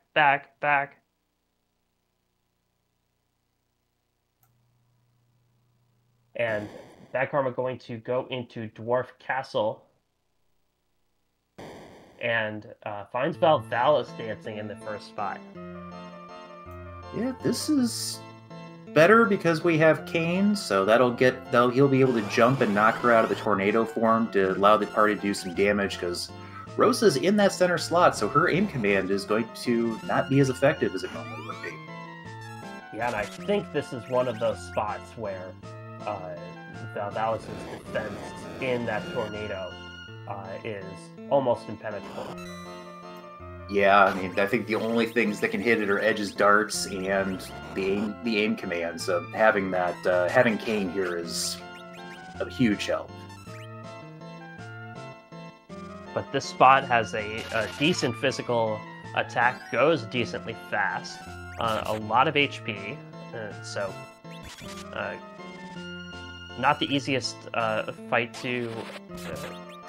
And Bad Karma going to go into Dwarf Castle and finds Valvalis dancing in the first spot. Yeah, this is better because we have Kane, so he'll be able to jump and knock her out of the tornado form to allow the party to do some damage, because Rosa's in that center slot, so her aim command is going to not be as effective as it normally would be. Yeah, and I think this is one of those spots where Valvalis' defense in that tornado is almost impenetrable. Yeah, I mean, I think the only things that can hit it are Edge's darts and the aim command. So having Kane here is a huge help. But this spot has a decent physical attack, goes decently fast, a lot of HP, so not the easiest fight to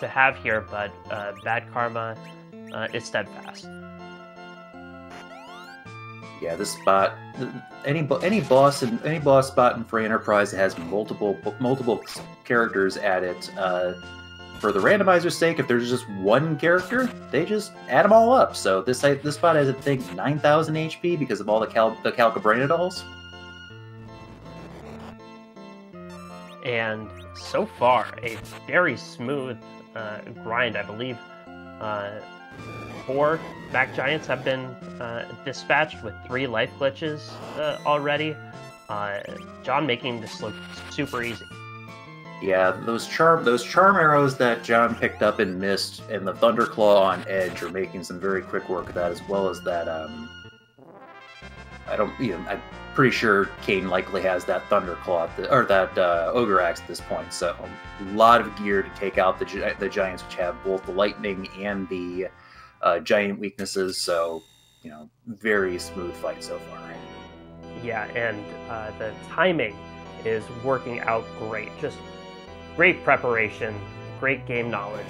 have here, but Bad Karma is steadfast. Yeah, this spot, any boss spot in Free Enterprise that has multiple characters at it. For the randomizer's sake, if there's just one character, they just add them all up. So this spot has, I think, 9,000 HP because of all the Calcabraina dolls. And so far, a very smooth grind, I believe. 4 Mac Giants have been dispatched with 3 life glitches already. John making this look super easy. Yeah, those charm arrows that John picked up and missed, and the Thunderclaw on Edge are making some very quick work of that, as well as that. I'm pretty sure Kane likely has that Thunderclaw or that Ogre Axe at this point. So a lot of gear to take out the Giants, which have both the lightning and the giant weaknesses. So very smooth fight so far. Yeah, and the timing is working out great. Just great preparation, great game knowledge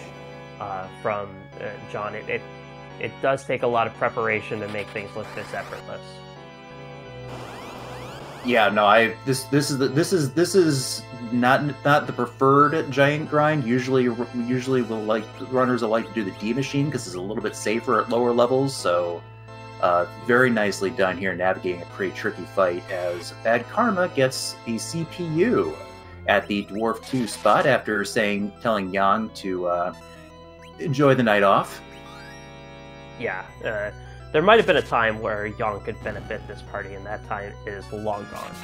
from John. It does take a lot of preparation to make things look this effortless. Yeah, no, this is not the preferred giant grind. Usually runners will like to do the D machine because it's a little bit safer at lower levels. So very nicely done here, navigating a pretty tricky fight as Bad Karma gets a CPU at the Dwarf 2 spot after telling Yang to enjoy the night off. Yeah, there might have been a time where Yang could benefit this party, and that time is long gone.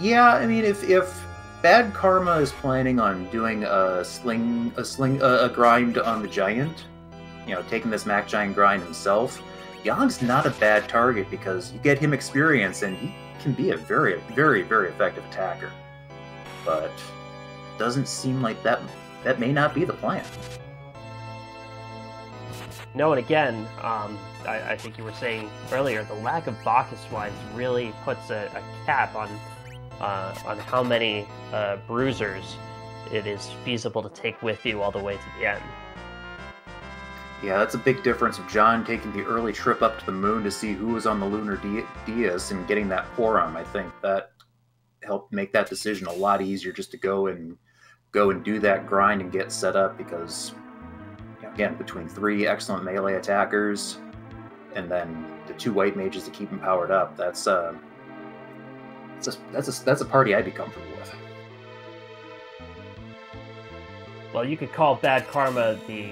Yeah, I mean, if Bad Karma is planning on doing a grind on the giant, taking this Mac Giant grind himself, Yang's not a bad target because you get him experience and he can be a very, very, very effective attacker. But doesn't seem like that may not be the plan. No, and again, I think you were saying earlier, the lack of Bacchus wines really puts a cap on how many bruisers it is feasible to take with you all the way to the end. Yeah, that's a big difference of John taking the early trip up to the moon to see who was on the lunar dais and getting that forum. I think that helped make that decision a lot easier, just to go and do that grind and get set up, because again, between 3 excellent melee attackers and then the 2 white mages to keep them powered up, that's a party I'd be comfortable with. Well, you could call Bad Karma the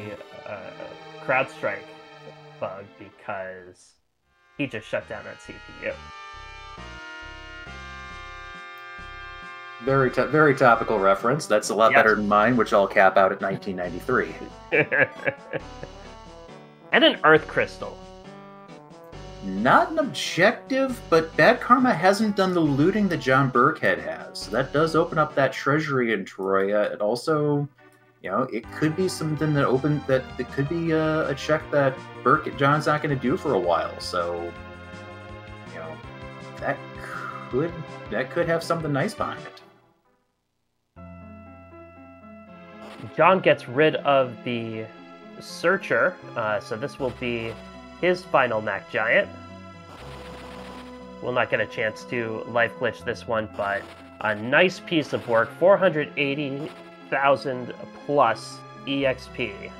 CrowdStrike bug, because he just shut down that CPU. Very topical reference. That's a lot better than mine, which I'll cap out at 1993. and an Earth Crystal. Not an objective, but Bad Karma hasn't done the looting that JohnBirckhead has. So that does open up that treasury in Troya. It also, it could be something that it could be a check that John's not going to do for a while. So, that could have something nice behind it. John gets rid of the Searcher, so this will be his final Knack Giant. We'll not get a chance to life glitch this one, but a nice piece of work. 480,000 plus EXP.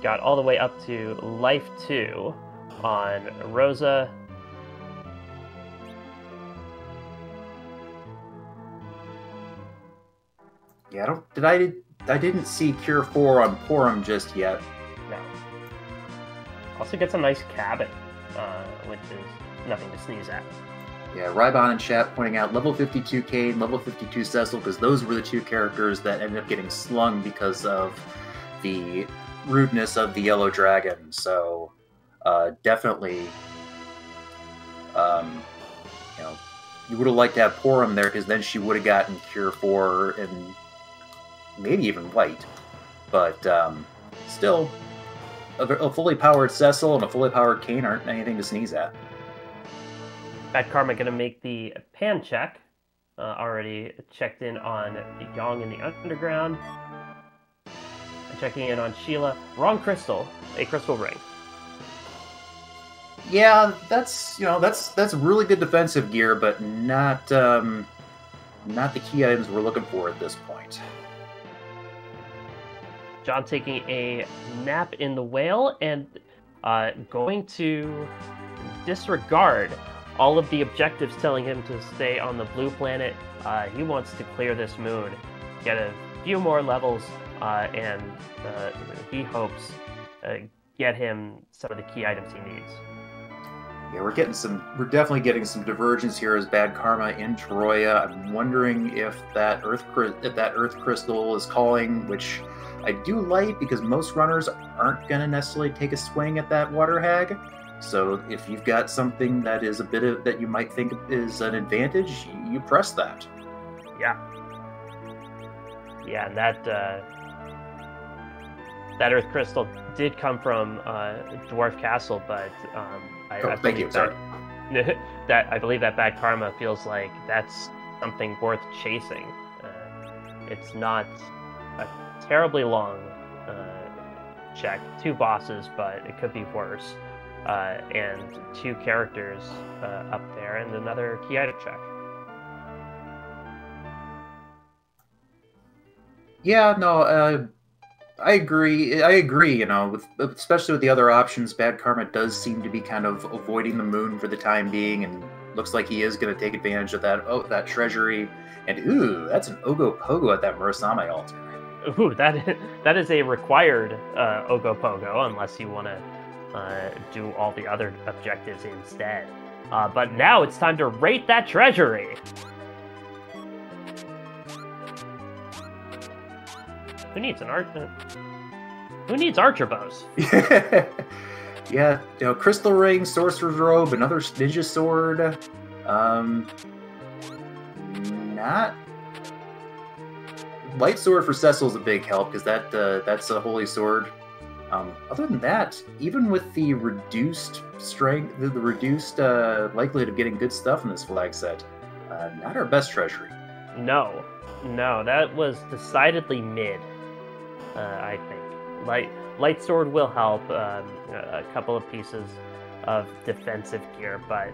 Got all the way up to life 2 on Rosa. Yeah, I didn't see Cure 4 on Porum just yet. No. Also gets a nice cabin, which is nothing to sneeze at. Yeah, Rybon in chat pointing out level 52 Kane, level 52 Cecil, because those were the two characters that ended up getting slung because of the rudeness of the Yellow Dragon. So, definitely, you would have liked to have Porum there, because then she would have gotten Cure 4 and maybe even White. But, still, a fully powered Cecil and a fully powered Kane aren't anything to sneeze at. BadKarma going to make the pan check. Already checked in on Yang in the underground. Checking in on Sheila. Wrong crystal. A crystal ring. Yeah, that's really good defensive gear, but not the key items we're looking for at this point. John taking a nap in the whale and going to disregard all of the objectives telling him to stay on the blue planet. He wants to clear this moon, get a few more levels, and he hopes get him some of the key items he needs. Yeah, we're definitely getting some divergence here as Bad Karma in Troya. I'm wondering if that Earth Crystal is calling, which I do like, because most runners aren't going to necessarily take a swing at that Water Hag. So if you've got something that is that you might think is an advantage, you press that. Yeah. Yeah, and that Earth Crystal did come from Dwarf Castle, but I believe that Bad Karma feels like that's something worth chasing. It's not a terribly long check. 2 bosses, but it could be worse. And 2 characters up there, and another key item check. Yeah, no, I agree. Especially with the other options, Bad Karma does seem to be kind of avoiding the moon for the time being, and looks like he is going to take advantage of that treasury. And ooh, that's an Ogopogo at that Murasame altar. Ooh, that is a required Ogopogo, unless you want to do all the other objectives instead. But now it's time to rate that treasury. Who needs archer bows? Yeah, crystal ring, sorcerer's robe, another ninja sword. Not light sword for Cecil is a big help, because that's a holy sword. Other than that, even with the reduced strength, the reduced likelihood of getting good stuff in this flag set, not our best treasury. No, that was decidedly mid. I think light sword will help, a couple of pieces of defensive gear, but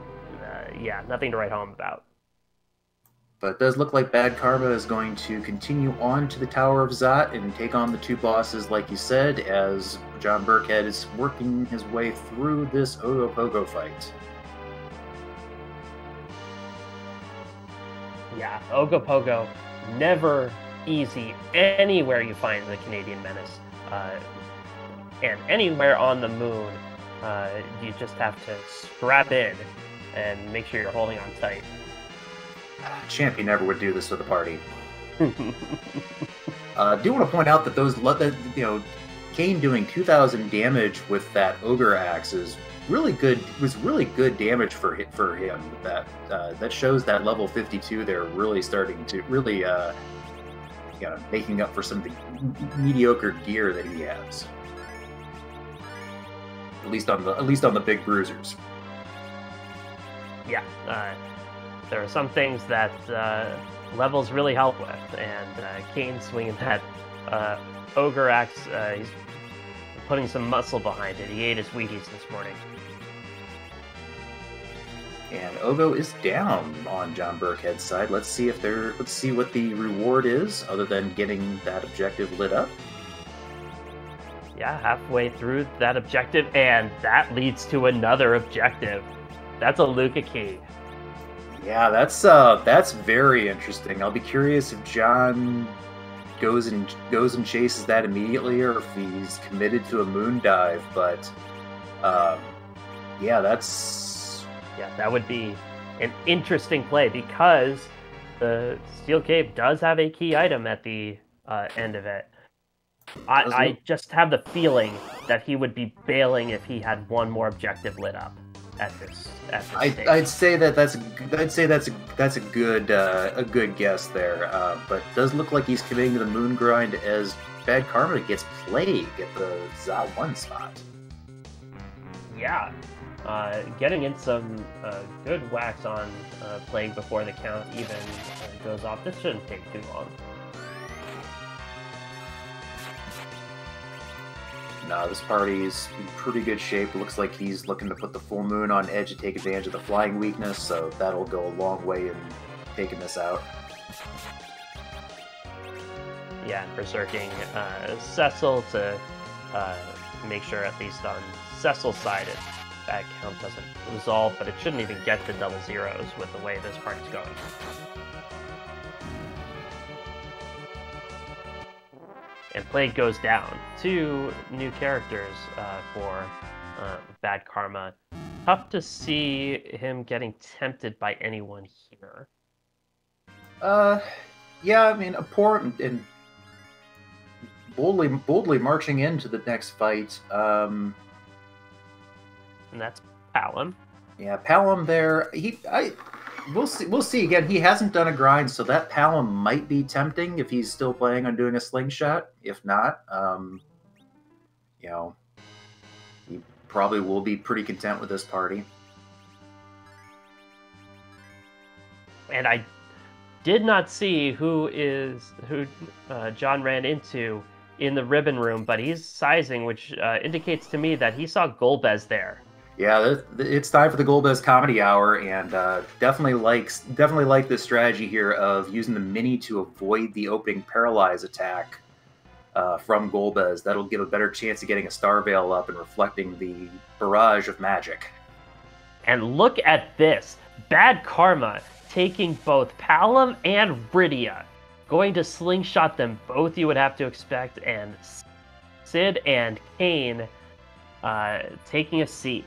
yeah, nothing to write home about. But it does look like Bad Karma is going to continue on to the Tower of Zot and take on the 2 bosses, like you said, as JohnBirckhead is working his way through this Ogopogo fight. Yeah, Ogopogo, never easy anywhere you find the Canadian Menace. And anywhere on the moon, you just have to strap in and make sure you're holding on tight. Champion never would do this with a party. Do want to point out that those, Kane doing 2,000 damage with that Ogre Axe is really good. Was really good damage for him. That shows that level 52 they're really starting to really making up for some of the mediocre gear that he has. At least on the big bruisers. Yeah, there are some things that levels really help with, and Kane swinging that Ogre Axe, he's putting some muscle behind it. He ate his Wheaties this morning. And Ogo is down on JohnBirckhead's side. Let's see what the reward is, other than getting that objective lit up. Yeah, halfway through that objective, and that leads to another objective. That's a Luca key. Yeah, that's very interesting. I'll be curious if John goes and chases that immediately, or if he's committed to a moon dive. But yeah, that would be an interesting play, because the Steel Cave does have a key item at the end of it. I just have the feeling that he would be bailing if he had one more objective lit up at this stage. I'd say that's a good guess there. But it does look like he's committing to the moon grind as BadKarma gets Plague at the Zot 1 spot. Yeah, getting in some good whacks on Plague before the count even goes off. This shouldn't take too long. No, this party's in pretty good shape. Looks like he's looking to put the full moon on edge to take advantage of the flying weakness, so that'll go a long way in taking this out. Yeah, and berserking Cecil to make sure, at least on Cecil's side, that count doesn't resolve, but it shouldn't even get to double zeros with the way this party's going. And Plague goes down. 2 new characters for BadKarma. Tough to see him getting tempted by anyone here. Yeah, I mean, abhorrent and boldly marching into the next fight. And that's Palom. Yeah, Palom there. We'll see again. He hasn't done a grind, so that Palom might be tempting if he's still planning on doing a slingshot. If not, he probably will be pretty content with this party. And I did not see who John ran into in the ribbon room, but he's sizing, which indicates to me that he saw Golbez there. Yeah, it's time for the Golbez Comedy Hour, and definitely like this strategy here of using the mini to avoid the opening Paralyze attack from Golbez. That'll give a better chance of getting a Star Veil up and reflecting the barrage of magic. And look at this. BadKarma taking both Palom and Rydia. Going to slingshot them both, you would have to expect, and Sid and Kane taking a seat.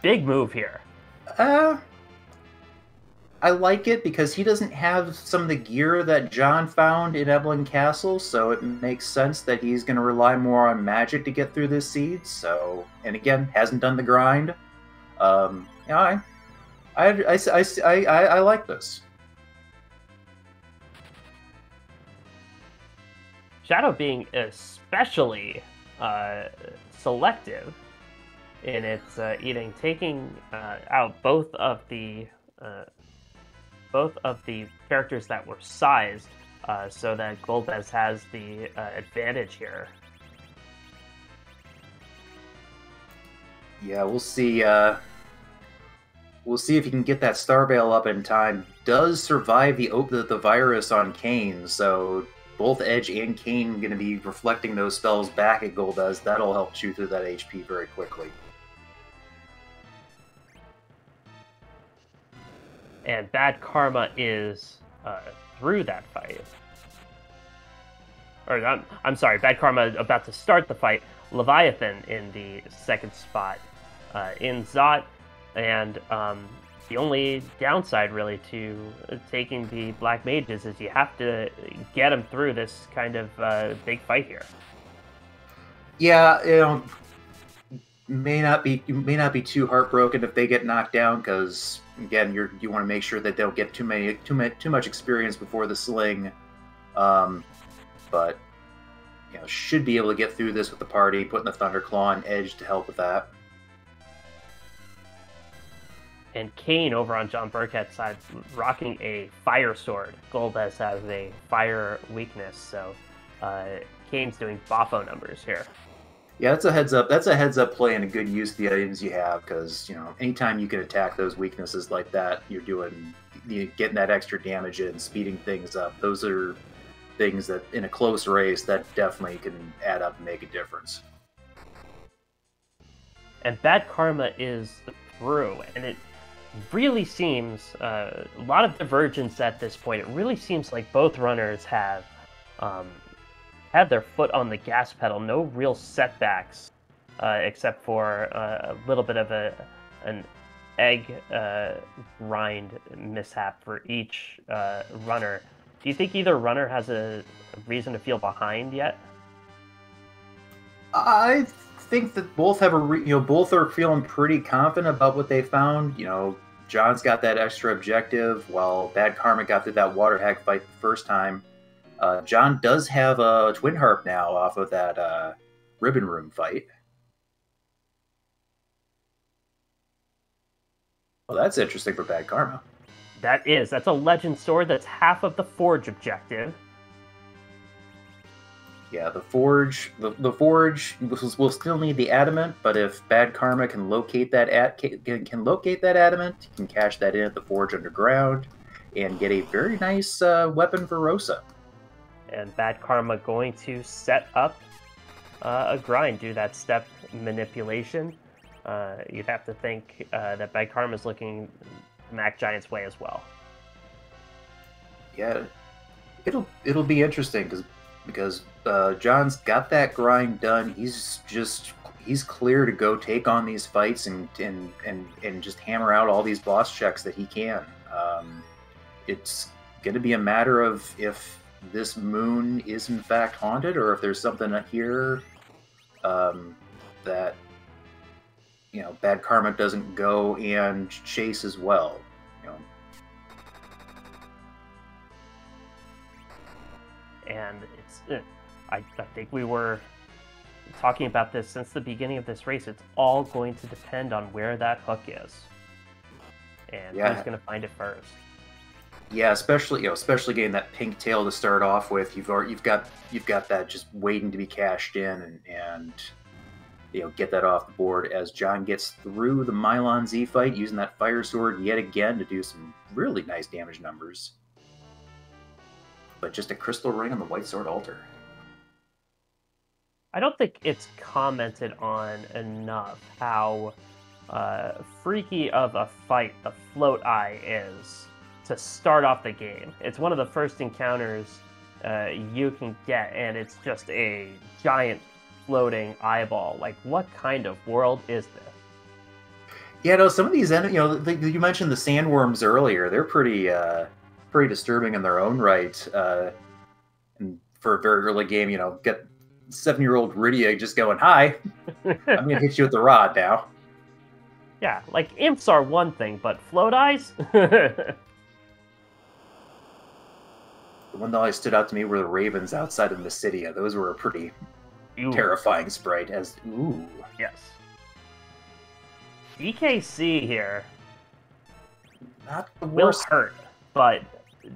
Big move here. I like it because he doesn't have some of the gear that John found in Evelyn Castle, so it makes sense that he's going to rely more on magic to get through this seed. So, and again, hasn't done the grind. I like this. Shadow being especially selective in its eating, taking out both of the characters that were sized, so that Golbez has the advantage here. Yeah, we'll see. We'll see if he can get that Star Veil up in time. Does survive the virus on Kane, so both Edge and Kane going to be reflecting those spells back at Golbez. That'll help chew through that HP very quickly. And BadKarma is through that fight. Or, I'm sorry, BadKarma about to start the fight. Leviathan in the second spot in Zot. And the only downside, really, to taking the Black Mages is you have to get them through this kind of big fight here. Yeah, you may not be too heartbroken if they get knocked down, because again, you want to make sure that they don't get too much experience before the sling. But should be able to get through this with the party, putting the Thunderclaw on edge to help with that. And Kane over on JohnBirckhead's side, rocking a fire sword. Golbez has a fire weakness, so Kane's doing Boffo numbers here. Yeah, that's a heads up. That's a heads up play and a good use of the items you have, because anytime you can attack those weaknesses like that, you're getting that extra damage in, speeding things up. Those are things that in a close race that definitely can add up and make a difference. And Bad Karma is through, and it really seems a lot of divergence at this point. It really seems like both runners have had their foot on the gas pedal. No real setbacks, except for a little bit of an egg grind mishap for each runner. Do you think either runner has a reason to feel behind yet? I think that both have both are feeling pretty confident about what they found. John's got that extra objective, while Bad Karma got through that water hag fight the first time. John does have a Twin Harp now off of that Ribbon Room fight. Well, that's interesting for Bad Karma. That's a legend sword. That's half of the Forge objective. Yeah, the Forge will still need the adamant, but if Bad Karma can locate that adamant, he can cash that in at the Forge underground and get a very nice weapon for Rosa. And Bad Karma going to set up a grind, do that step manipulation. You'd have to think that Bad Karma is looking Mac Giant's way as well. Yeah, it'll be interesting because John's got that grind done. He's clear to go take on these fights and just hammer out all these boss checks that he can. It's going to be a matter of if this moon is in fact haunted, or if there's something here that Bad Karma doesn't go and chase as well. And I think we were talking about this since the beginning of this race. It's all going to depend on where that hook is, and who's going to find it first. Yeah, especially getting that pink tail to start off with. You've got that just waiting to be cashed in, and get that off the board as John gets through the Mylon Z fight using that fire sword yet again to do some really nice damage numbers. But just a crystal ring on the white sword altar. I don't think it's commented on enough how freaky of a fight the Float Eye is to start off the game. It's one of the first encounters you can get, and it's just a giant floating eyeball. Like, what kind of world is this? Yeah, no, some of these, you mentioned the sandworms earlier. They're pretty disturbing in their own right. And for a very early game, get 7-year-old Rydia just going, "Hi, I'm gonna hit you with the rod now." Yeah, like imps are one thing, but float eyes. The one that always stood out to me were the ravens outside of Mysidia. Those were a pretty terrifying sprite. Ooh. Yes. DKC here. Not the worst. Will hurt, but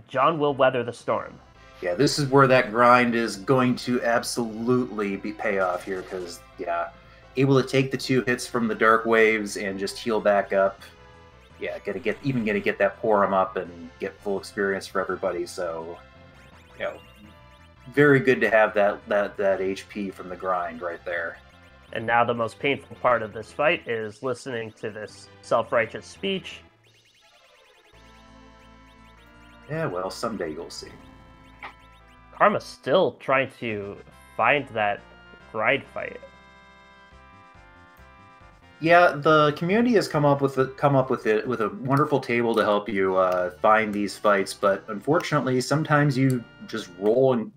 John will weather the storm. Yeah, this is where that grind is going to absolutely be payoff here, because able to take the 2 hits from the dark waves and just heal back up. Yeah, gonna get that Porum up and get full experience for everybody. So, very good to have that HP from the grind right there. And now the most painful part of this fight is listening to this self-righteous speech. Yeah, well, someday you'll see. Karma's still trying to find that grind fight. Yeah, the community has come up with a wonderful table to help you find these fights, but unfortunately, sometimes you just roll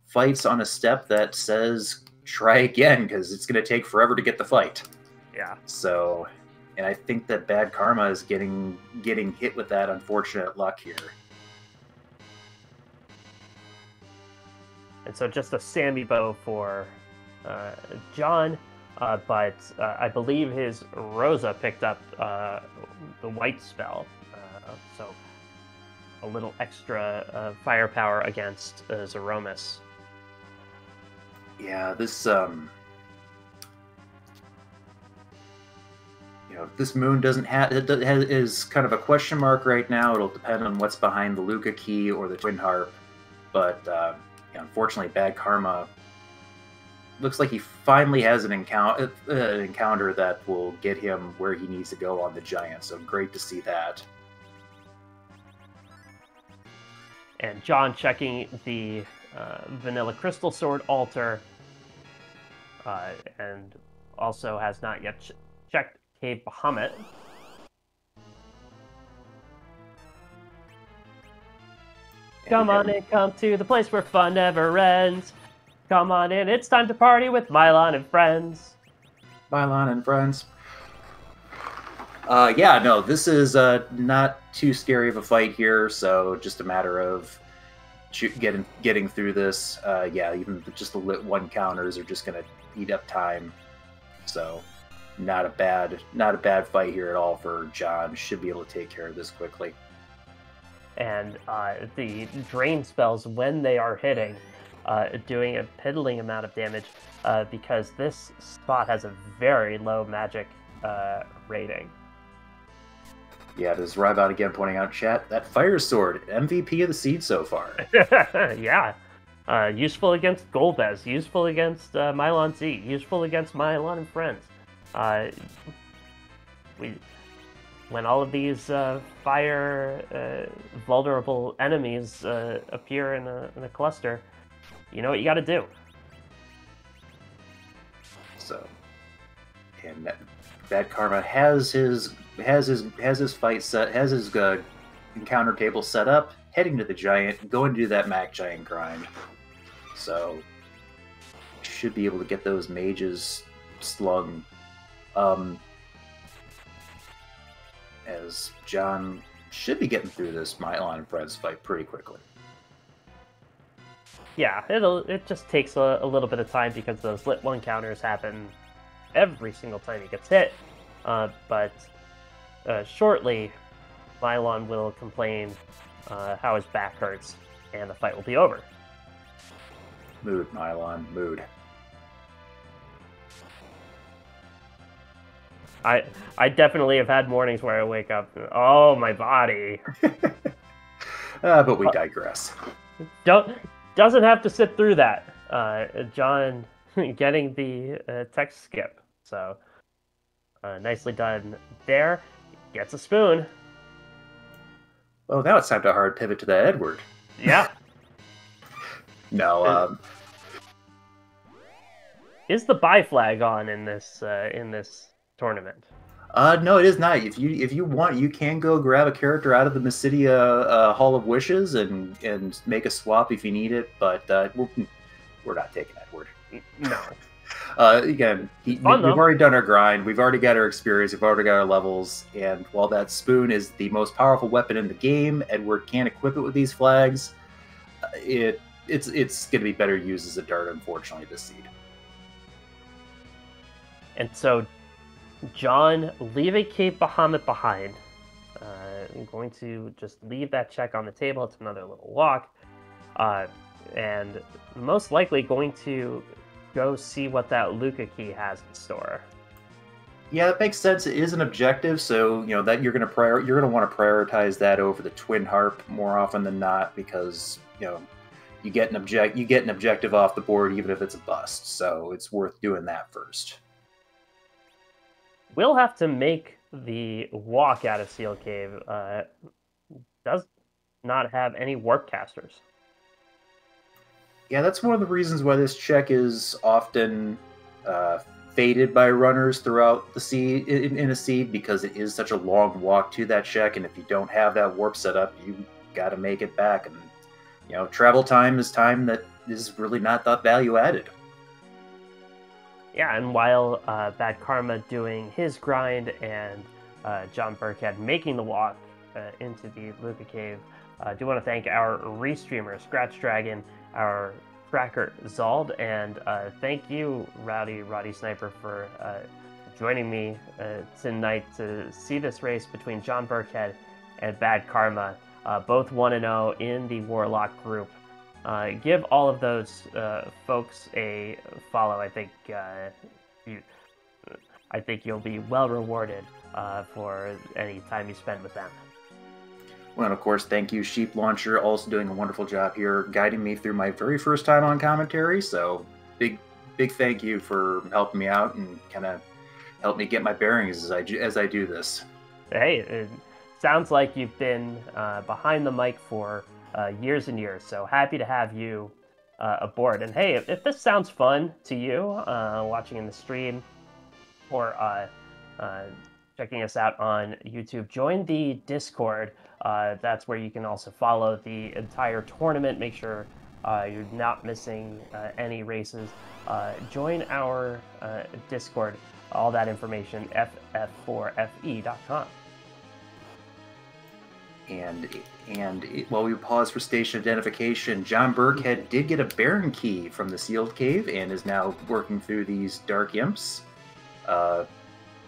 fights on a step that says try again, because it's going to take forever to get the fight. Yeah. So, and I think that Bad Karma is getting hit with that unfortunate luck here. And so just a Sammy bow for John, but I believe his Rosa picked up the white spell, so a little extra firepower against Zemus. Yeah, this this moon doesn't have is kind of a question mark right now. It'll depend on what's behind the Luca key or the Twin Harp, but unfortunately, Bad Karma looks like he finally has an encounter that will get him where he needs to go on the giant. So great to see that. And John checking the Vanilla Crystal Sword altar, and also has not yet checked Cave Bahamut. Come on in, come to the place where fun never ends. Come on in, it's time to party with Mylon and friends. Mylon and friends. Yeah, no, this is not too scary of a fight here, so just a matter of getting through this. Yeah, even just the lit 1 counters are just going to eat up time. So, not a bad fight here at all for John. Should be able to take care of this quickly. And the drain spells, when they are hitting, doing a piddling amount of damage, because this spot has a very low magic rating. Yeah, this is Rybot again pointing out, chat, that Fire Sword, MVP of the seed so far. Yeah. Useful against Golbez, useful against Mylon Z, useful against Mylon and friends. When all of these fire vulnerable enemies appear in a cluster, you know what you got to do. So, and Bad Karma has his fight set, has his encounter table set up, heading to the giant, going to do that Mac Giant grind. So, should be able to get those mages slung. As John should be getting through this Mylon and Friends fight pretty quickly. Yeah, it just takes a little bit of time because those lit 1 counters happen every single time he gets hit. But shortly, Mylon will complain how his back hurts, and the fight will be over. Mood, Mylon, mood. I definitely have had mornings where I wake up, oh, my body. But we digress. Doesn't have to sit through that. John getting the text skip. So nicely done there. Gets a spoon. Well, now it's time to hard pivot to that Edward. Yeah. No. Is the buy flag on in this tournament? No, it is not. If you want, you can go grab a character out of the Mysidia Hall of Wishes and make a swap if you need it, but we're not taking Edward. No. Again, we've already done our grind. We've already got our experience. We've already got our levels. And while that spoon is the most powerful weapon in the game, Edward can't equip it with these flags. It's going to be better used as a dart, unfortunately, this seed. And so John leaving Cave Bahamut behind. I'm going to just leave that check on the table. It's another little walk. And most likely going to go see what that Luca key has in store. Yeah, that makes sense. It is an objective, so that you're going to want to prioritize that over the Twin Harp more often than not, because you get an objective off the board even if it's a bust. So it's worth doing that first. We'll have to make the walk out of Seal Cave. Does not have any warp casters. Yeah, that's one of the reasons why this check is often faded by runners throughout the seed in a seed, because it is such a long walk to that check, and if you don't have that warp set up, you got to make it back. And travel time is time that is really not that value added. Yeah, and while Bad Karma doing his grind and John Birckhead making the walk into the Luca Cave, I do want to thank our restreamer, Scratch Dragon, our tracker, Zald, and thank you, Rowdy Sniper, for joining me tonight to see this race between John Birckhead and Bad Karma, both 1-0 in the Warlock group. Give all of those folks a follow. I think you'll be well rewarded for any time you spend with them. Well, and of course, thank you, Sheep Launcher, also doing a wonderful job here, guiding me through my very first time on commentary. So, big thank you for helping me out and kind of help me get my bearings as I do this. Hey, it sounds like you've been behind the mic for years and years. So happy to have you aboard. And hey, if this sounds fun to you, watching in the stream or checking us out on YouTube, join the Discord. That's where you can also follow the entire tournament. Make sure you're not missing any races. Join our Discord. All that information, ff4fe.com. And while we pause for station identification, John Birckhead did get a Baron key from the sealed cave and is now working through these dark imps.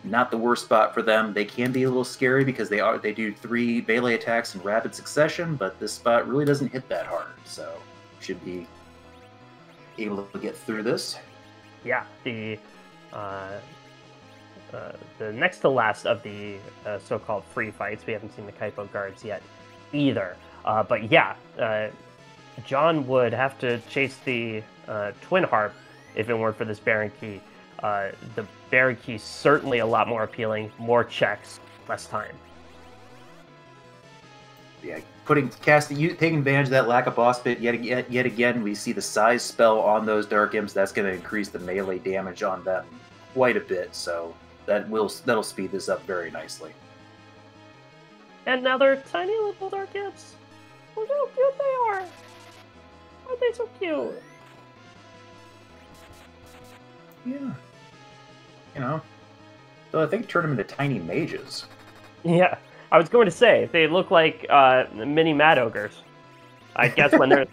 Not the worst spot for them. They can be a little scary because they do 3 melee attacks in rapid succession, but this spot really doesn't hit that hard, so should be able to get through this. Yeah, the next to last of the so-called free fights. We haven't seen the Kaipo guards yet either. But yeah, John would have to chase the Twin Harp if it weren't for this Baron Key. The Baron Key is certainly a lot more appealing, more checks, less time. Yeah, taking advantage of that lack of boss bit yet again. We see the size spell on those dark imps. That's going to increase the melee damage on them quite a bit. So that'll speed this up very nicely. And now they're tiny little dark imps. Look how cute they are. Aren't they so cute? Yeah. You know, so I think turn them into tiny mages. Yeah, I was going to say they look like mini mad ogres. I guess when they're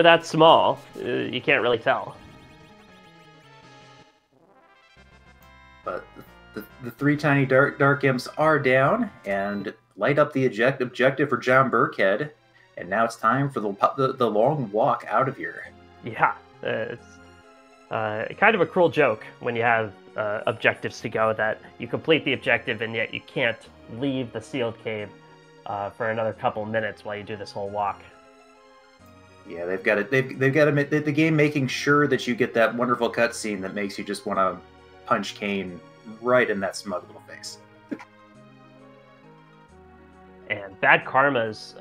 that small, you can't really tell. But the 3 tiny dark imps are down and light up the objective for John Birckhead, and now it's time for the long walk out of here. Yeah, it's kind of a cruel joke when you have objectives to go that you complete the objective and yet you can't leave the sealed cave for another couple minutes while you do this whole walk. Yeah, they've got the game making sure that you get that wonderful cutscene that makes you just want to punch Kane right in that smug little face. And Bad Karma's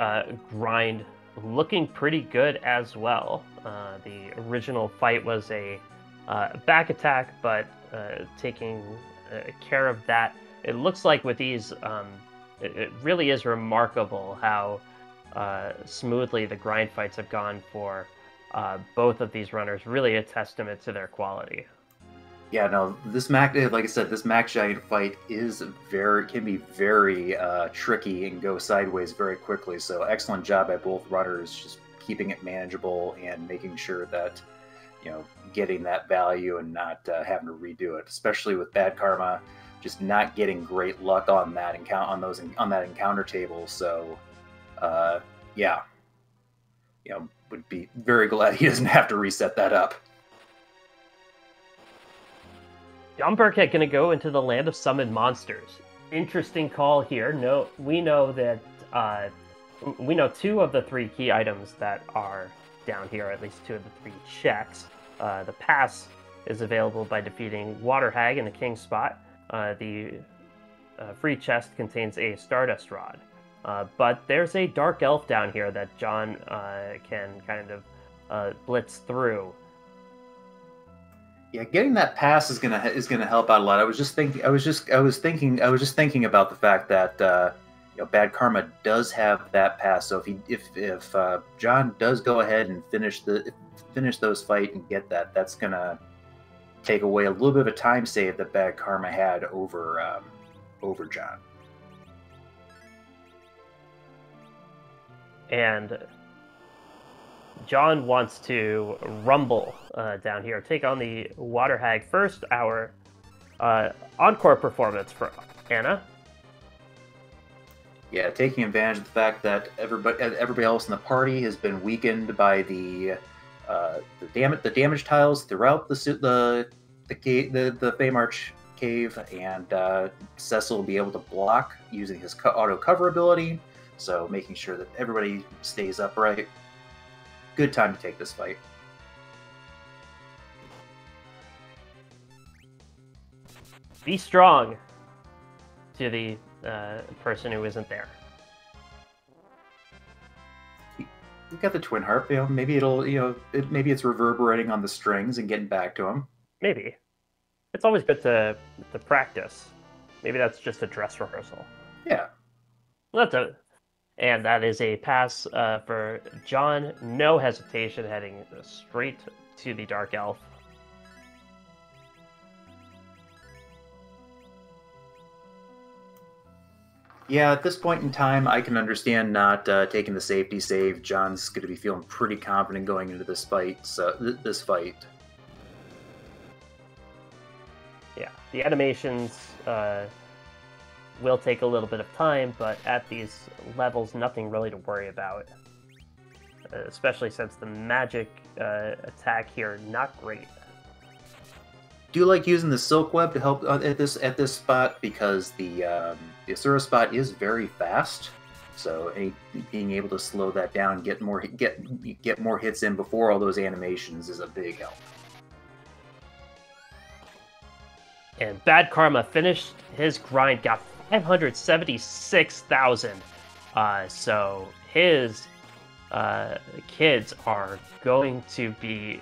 grind looking pretty good as well. The original fight was a back attack, but taking care of that. It looks like with these, it really is remarkable how smoothly the grind fights have gone for both of these runners. Really a testament to their quality. Yeah, no, like I said, this Max Giant fight can be very tricky and go sideways very quickly. So excellent job by both runners, just keeping it manageable and making sure that, getting that value and not having to redo it. Especially with Bad Karma, just not getting great luck on that encounter table. So, yeah, would be very glad he doesn't have to reset that up. John Birckhead going to go into the land of summoned monsters. Interesting call here. No, we know that we know 2 of the 3 key items that are down here, at least 2 of the 3 checks. The pass is available by defeating Water Hag in the King's Spot. The free chest contains a Stardust Rod. But there's a Dark Elf down here that John can kind of blitz through. Yeah, getting that pass is gonna help out a lot. I was just thinking about the fact that Bad Karma does have that pass. So if John does go ahead and finish those fight and get that, that's gonna take away a little bit of a time save that Bad Karma had over John. And John wants to rumble down here, take on the Water Hag first. Our encore performance for Anna. Yeah, taking advantage of the fact that everybody else in the party has been weakened by the damage tiles throughout the Feymarch cave, and Cecil will be able to block using his auto cover ability. So making sure that everybody stays upright. Good time to take this fight. Be strong to the person who isn't there. We got the twin harp. Maybe it'll. Maybe it's reverberating on the strings and getting back to him. Maybe. It's always good to practice. Maybe that's just a dress rehearsal. Yeah. And that is a pass for John. No hesitation, heading straight to the Dark Elf. Yeah, at this point in time, I can understand not taking the safety save. John's going to be feeling pretty confident going into this fight. Yeah, the animations will take a little bit of time, but at these levels, nothing really to worry about. Especially since the magic attack here, not great. Do you like using the silk web to help at this spot, because the Asura spot is very fast, so being able to slow that down, get more hits in before all those animations is a big help. And Bad Karma finished his grind, got 576,000. So his kids are going to be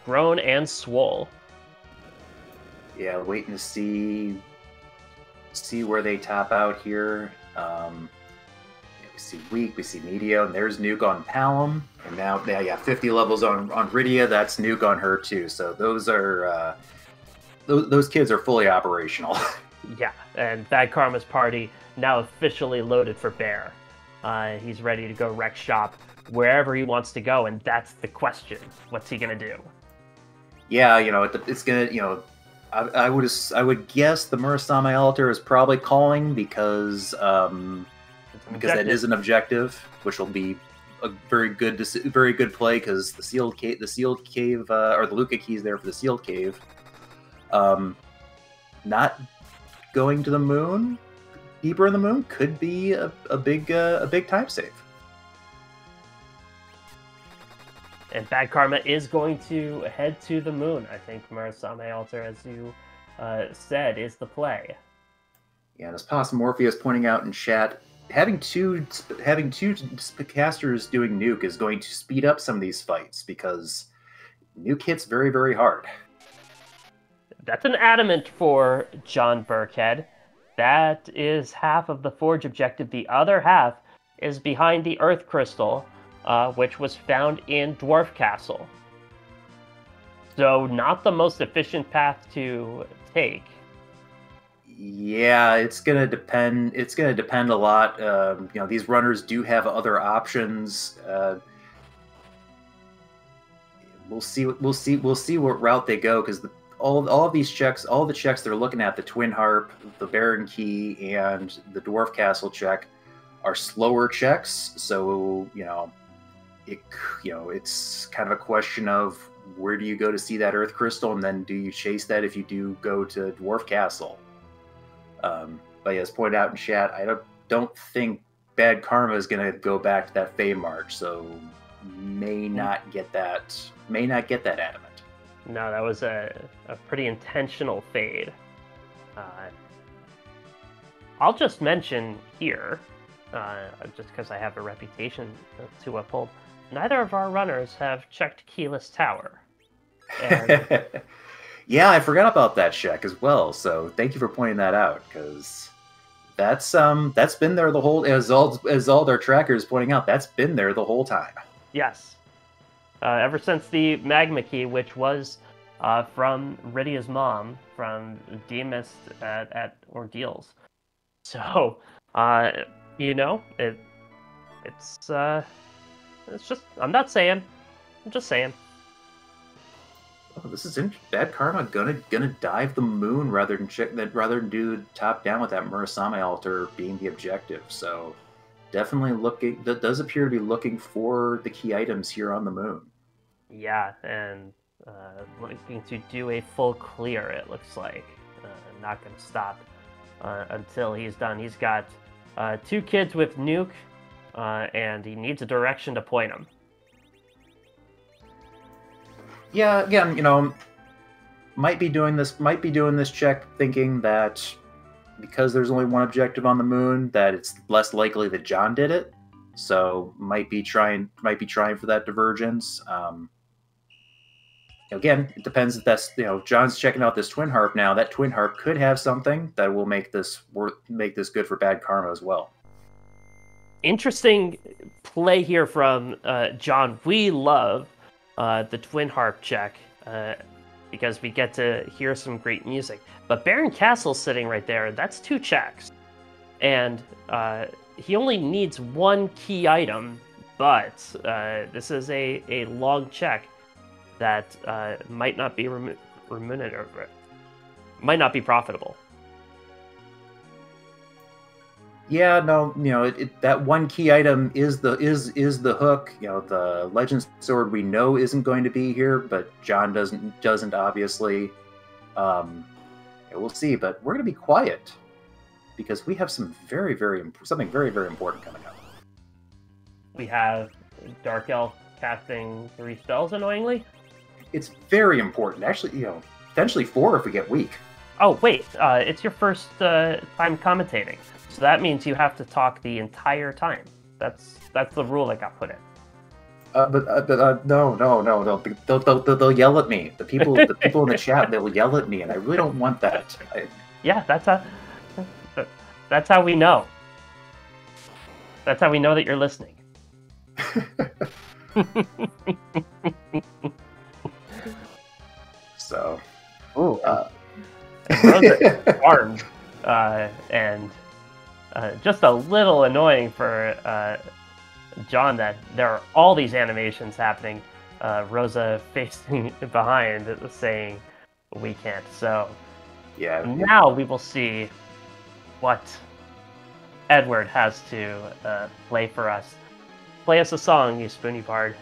grown and swole. Yeah, waiting to see where they top out here. We see weak, we see medium. There's Nuke on Palom, and now 50 levels on Rydia. That's Nuke on her too. So those are those kids are fully operational. Yeah, and Bad Karma's party now officially loaded for Bear. He's ready to go wreck shop wherever he wants to go, and that's the question. What's he gonna do? Yeah, it's gonna I would guess the Murasame altar is probably calling because that is an objective, which will be a very good play, because the sealed cave, or the Luca key is there for the sealed cave. Not going to the moon, deeper in the moon, could be a big time save. And Bad Karma is going to head to the moon. I think Murasame Altar, as you said, is the play. Yeah, and as Possum Morpheus pointing out in chat, having two casters doing Nuke is going to speed up some of these fights, because Nuke hits very, very hard. That's an adamant for JohnBirckhead. That is half of the Forge objective. The other half is behind the Earth Crystal, which was found in Dwarf Castle. So not the most efficient path to take. Yeah, it's gonna depend. It's gonna depend a lot. These runners do have other options. We'll see what route they go, because all of these checks, all the checks they're looking at, the Twin Harp, the Baron Key, and the Dwarf Castle check, are slower checks. So it's kind of a question of where do you go to see that Earth Crystal, and then do you chase that if you do go to Dwarf Castle? But as pointed out in chat, I don't think Bad Karma is going to go back to that Feymarch, so may not get that adamant. No, that was a pretty intentional fade. I'll just mention here, just because I have a reputation to uphold, neither of our runners have checked Keyless Tower. And yeah, I forgot about that check as well, so thank you for pointing that out, because that's been there the whole, as all their trackers pointing out, that's been there the whole time. Yes. Ever since the Magma Key, which was from Rydia's mom, from Demas at Ordeals. So, you know, it's just, I'm not saying, I'm just saying. Oh, this is Bad Karma gonna dive the moon rather than do top down with that Murasame altar being the objective. So definitely looking, that does appear to be looking for the key items here on the moon. Yeah, and looking to do a full clear, it looks like. Not going to stop until he's done. He's got 2 kids with nuke, and he needs a direction to point them. Yeah, again, you know, might be doing this check thinking that because there's only one objective on the moon, that it's less likely that John did it. So might be trying for that divergence. Again, it depends if that's, you know, John's checking out this twin harp now. That twin harp could have something that will make this good for Bad Karma as well. Interesting play here from John. We love the twin harp check because we get to hear some great music. But Baron Castle's sitting right there. That's 2 checks, and he only needs 1 key item. But this is a long check that might not be remunerative, might not be profitable. Yeah, no, you know, that 1 key item is the hook. You know, the Legend Sword we know isn't going to be here, but John doesn't obviously. We'll see, but we're going to be quiet because we have something very, very important coming up. We have Dark Elf casting 3 spells, annoyingly. It's very important. Actually, you know, potentially 4 if we get weak. Oh, wait. It's your first time commentating. So that means you have to talk the entire time. That's the rule that got put in. No. They'll yell at me. The people in the chat, they'll yell at me, and I really don't want that. Yeah, that's how we know. That's how we know that you're listening. So, ooh, Rosa armed, and just a little annoying for John that there are all these animations happening. Rosa facing behind, saying, "We can't." So, yeah. Now we will see what Edward has to play for us. Play us a song, you spoony bard.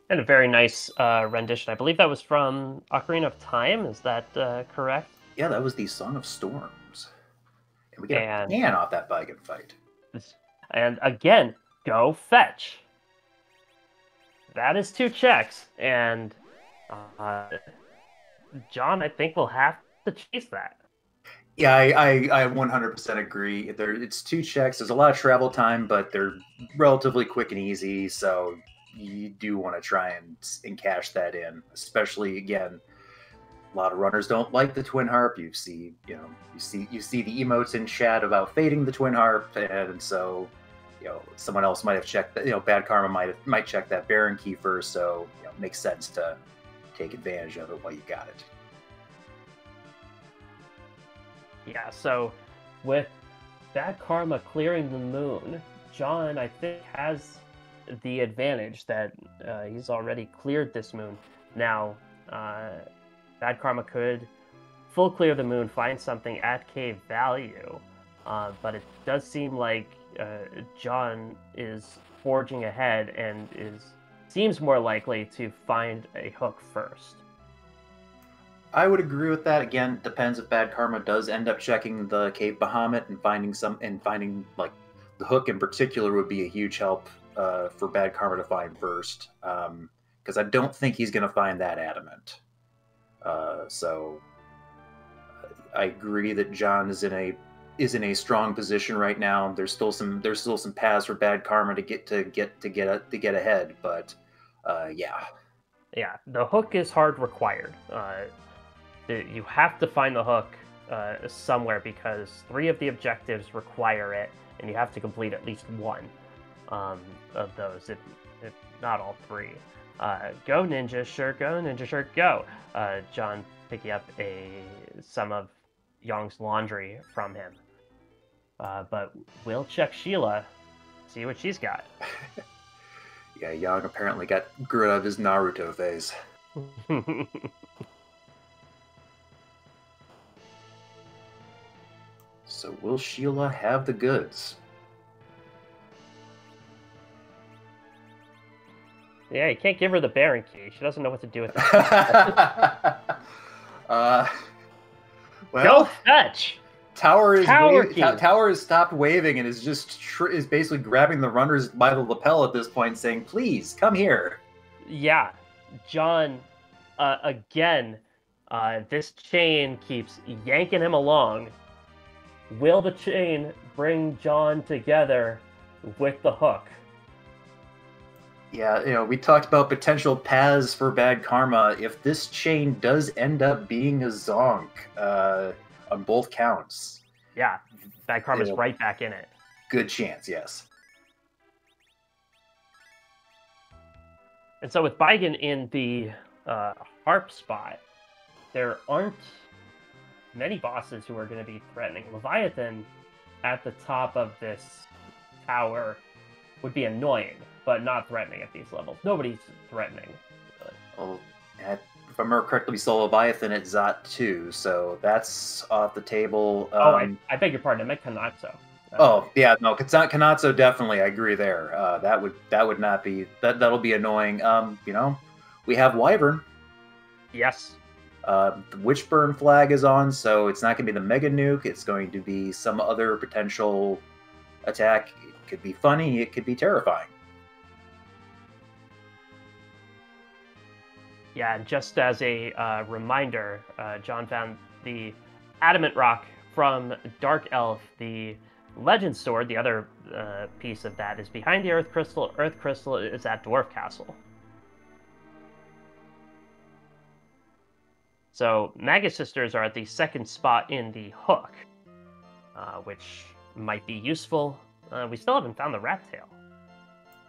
And a very nice rendition. I believe that was from Ocarina of Time. Is that correct? Yeah, that was the Song of Storms. And we get a pan off that Baigan fight. And again, go fetch. That is 2 checks. And John, I think, will have to chase that. Yeah, I 100% agree. It's 2 checks. There's a lot of travel time, but they're relatively quick and easy. So you do want to try and cash that in, especially, again, A lot of runners don't like the Twin Harp. You see the emotes in chat about fading the Twin Harp, and so someone else might have checked that. Bad Karma might check that Baron key first, so it makes sense to take advantage of it while you got it. Yeah, so with Bad Karma clearing the moon, John, I think, has the advantage that he's already cleared this moon. Now, Bad Karma could full clear the moon, find something at cave value, but it does seem like John is forging ahead and seems more likely to find a hook first. I would agree with that. Again, depends if Bad Karma does end up checking the Cave Bahamut and finding like the hook in particular would be a huge help for Bad Karma to find first, because I don't think he's going to find that adamant. So I agree that John is in a strong position right now. There's still some paths for Bad Karma to get ahead, but yeah. Yeah, the hook is hard required. You have to find the hook somewhere because 3 of the objectives require it, and you have to complete at least 1 of those, if not all 3. Go Ninja, sure, go Ninja, sure, go. John picking up some of Young's laundry from him. But we'll check Sheila, see what she's got. Yeah, Yang apparently grew out of his Naruto phase. So will Sheila have the goods? Yeah, you can't give her the Baron key. She doesn't know what to do with it. Well, go fetch. Tower has stopped waving and is basically grabbing the runners by the lapel at this point, saying, "Please come here." Yeah, John. Again, this chain keeps yanking him along. Will the chain bring John together with the hook? Yeah, we talked about potential paths for Bad Karma. If this chain does end up being a zonk on both counts, yeah, Bad Karma's right back in it. Good chance, yes. And so with Baigen in the harp spot, there aren't many bosses who are going to be threatening. Leviathan at the top of this tower would be annoying, but not threatening at these levels. Nobody's threatening. Well, if I remember correctly, we saw Leviathan at Zot 2, so that's off the table. I beg your pardon, I meant Kanatsu. Yeah, no, Kanatsu definitely, I agree there. That would not be, that'll be annoying. We have Wyvern. Yes. The Witchburn flag is on, so it's not going to be the Mega Nuke. It's going to be some other potential attack. It could be funny. It could be terrifying. Yeah, and just as a reminder, John found the Adamant Rock from Dark Elf. The Legend Sword, the other piece of that, is behind the Earth Crystal. Earth Crystal is at Dwarf Castle. So Magus Sisters are at the second spot in the hook, which might be useful. We still haven't found the rat tail.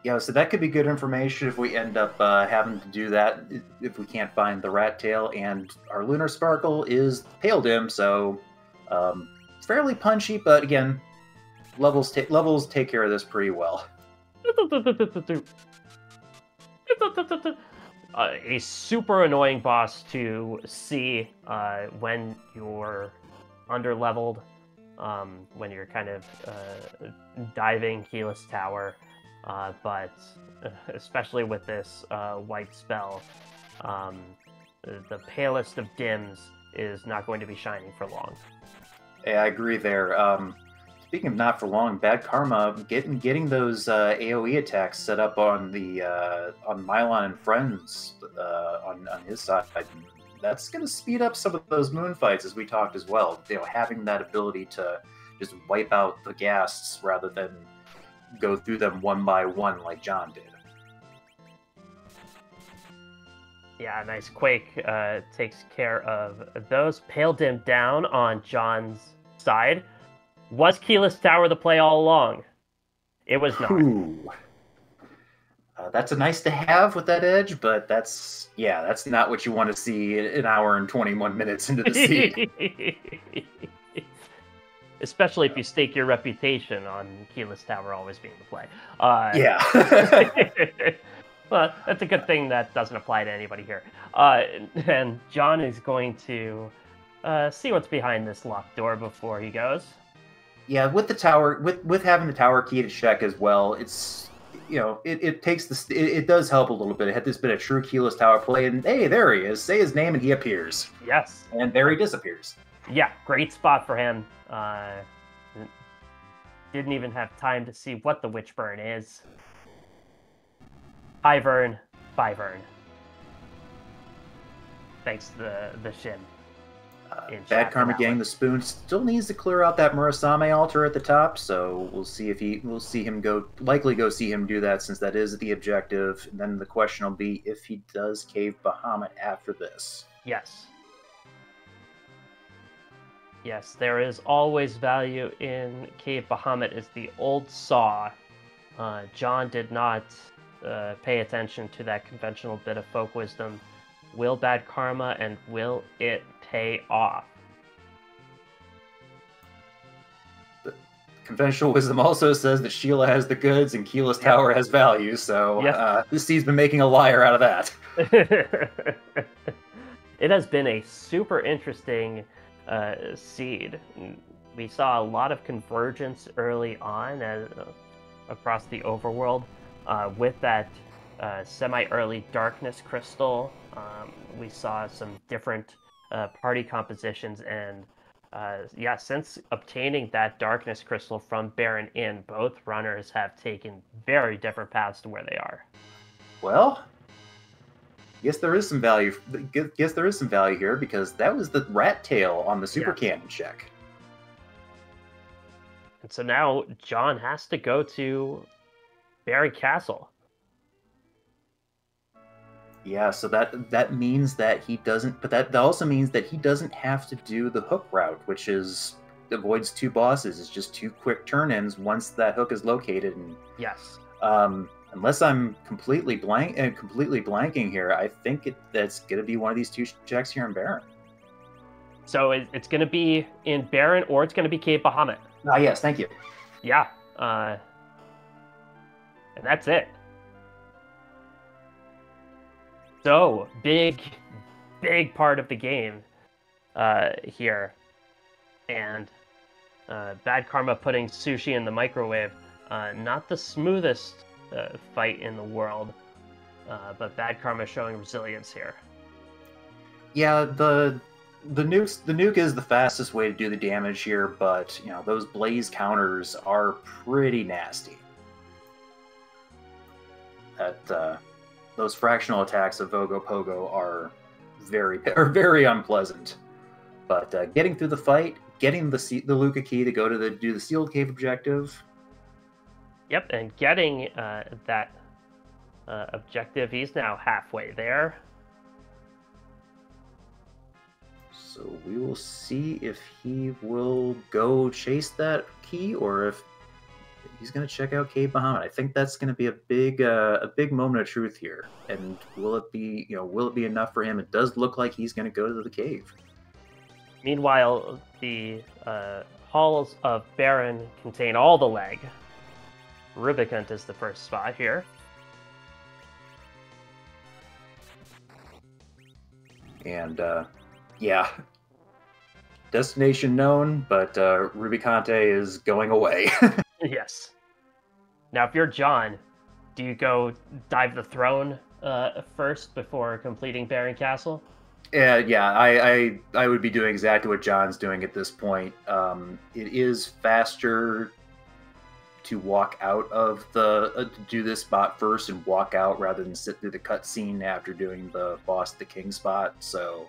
Yeah, so that could be good information if we end up having to do that, if we can't find the rat tail. And our Lunar Sparkle is Pale Dim, so fairly punchy, but again, levels take care of this pretty well. A super annoying boss to see when you're underleveled, when you're kind of diving Keyless Tower, but especially with this white spell, the palest of dims is not going to be shining for long. Yeah, I agree there. Speaking of not for long, Bad Karma getting those AoE attacks set up on the on Mylon and Friends on his side, that's going to speed up some of those moon fights as we talked as well. Having that ability to just wipe out the ghasts rather than go through them one by one like John did. Yeah, nice Quake takes care of those. Paled him down on John's side. Was Keyless Tower the play all along? It was not. Ooh. That's a nice to have with that edge, but that's not what you want to see an hour and 21 minutes into the seed. Especially if you stake your reputation on Keyless Tower always being the play. Yeah. Well, that's a good thing that doesn't apply to anybody here. And John is going to see what's behind this locked door before he goes. Yeah, with the tower, with having the tower key to check as well, it's it takes it does help a little bit. It had this bit of true keyless tower play, and hey, there he is. Say his name, and he appears. Yes, and there he disappears. Yeah, great spot for him. Didn't even have time to see what the witch burn is. High Vern, by Vern. Thanks to the Shin. Bad Karma Gang, the Spoon, still needs to clear out that Murasame altar at the top, so we'll see him likely see him do that, since that is the objective. And then the question will be if he does Cave Bahamut after this. Yes. Yes, there is always value in Cave Bahamut as the old saw. John did not pay attention to that conventional bit of folk wisdom. Will Bad Karma, and will it pay off? The conventional wisdom also says that Sheila has the goods and Keyless Tower has value, so this seed's been making a liar out of that. It has been a super interesting seed. We saw a lot of convergence early on across the overworld with that semi-early darkness crystal. We saw some different party compositions, and since obtaining that darkness crystal from Baron Inn, both runners have taken very different paths to where they are. Well, guess there is some value. Guess there is some value here, because that was the rat tail on the super cannon check. And so now John has to go to Barry Castle. Yeah, so that means that he doesn't. But that also means that he doesn't have to do the hook route, which avoids two bosses. It's just two quick turn-ins once that hook is located. And yes. Unless I'm completely blanking here, I think that's going to be one of these two checks here in Baron. So it's going to be in Baron, or it's going to be Cave Bahamut. Ah, yes, thank you. Yeah. And that's it. So, big part of the game here. And Bad Karma putting sushi in the microwave. Not the smoothest fight in the world, but Bad Karma showing resilience here. Yeah, the nuke is the fastest way to do the damage here, but those blaze counters are pretty nasty. Those fractional attacks of Vogo Pogo are very unpleasant. But getting through the fight, getting the Luca key to go to do the sealed cave objective. Yep, and getting that objective, he's now halfway there. So we will see if he will go chase that key, or if he's going to check out Cave Bahamut. I think that's going to be a big moment of truth here. And will it be enough for him? It does look like he's going to go to the cave. Meanwhile, the halls of Baron contain all the leg. Rubicant is the first spot here. And destination known, but Rubicante is going away. Yes. Now, if you're John, do you go dive the throne first before completing Baron Castle? Yeah. I would be doing exactly what John's doing at this point. It is faster to walk out of to do this spot first and walk out rather than sit through the cutscene after doing the boss the king spot. So,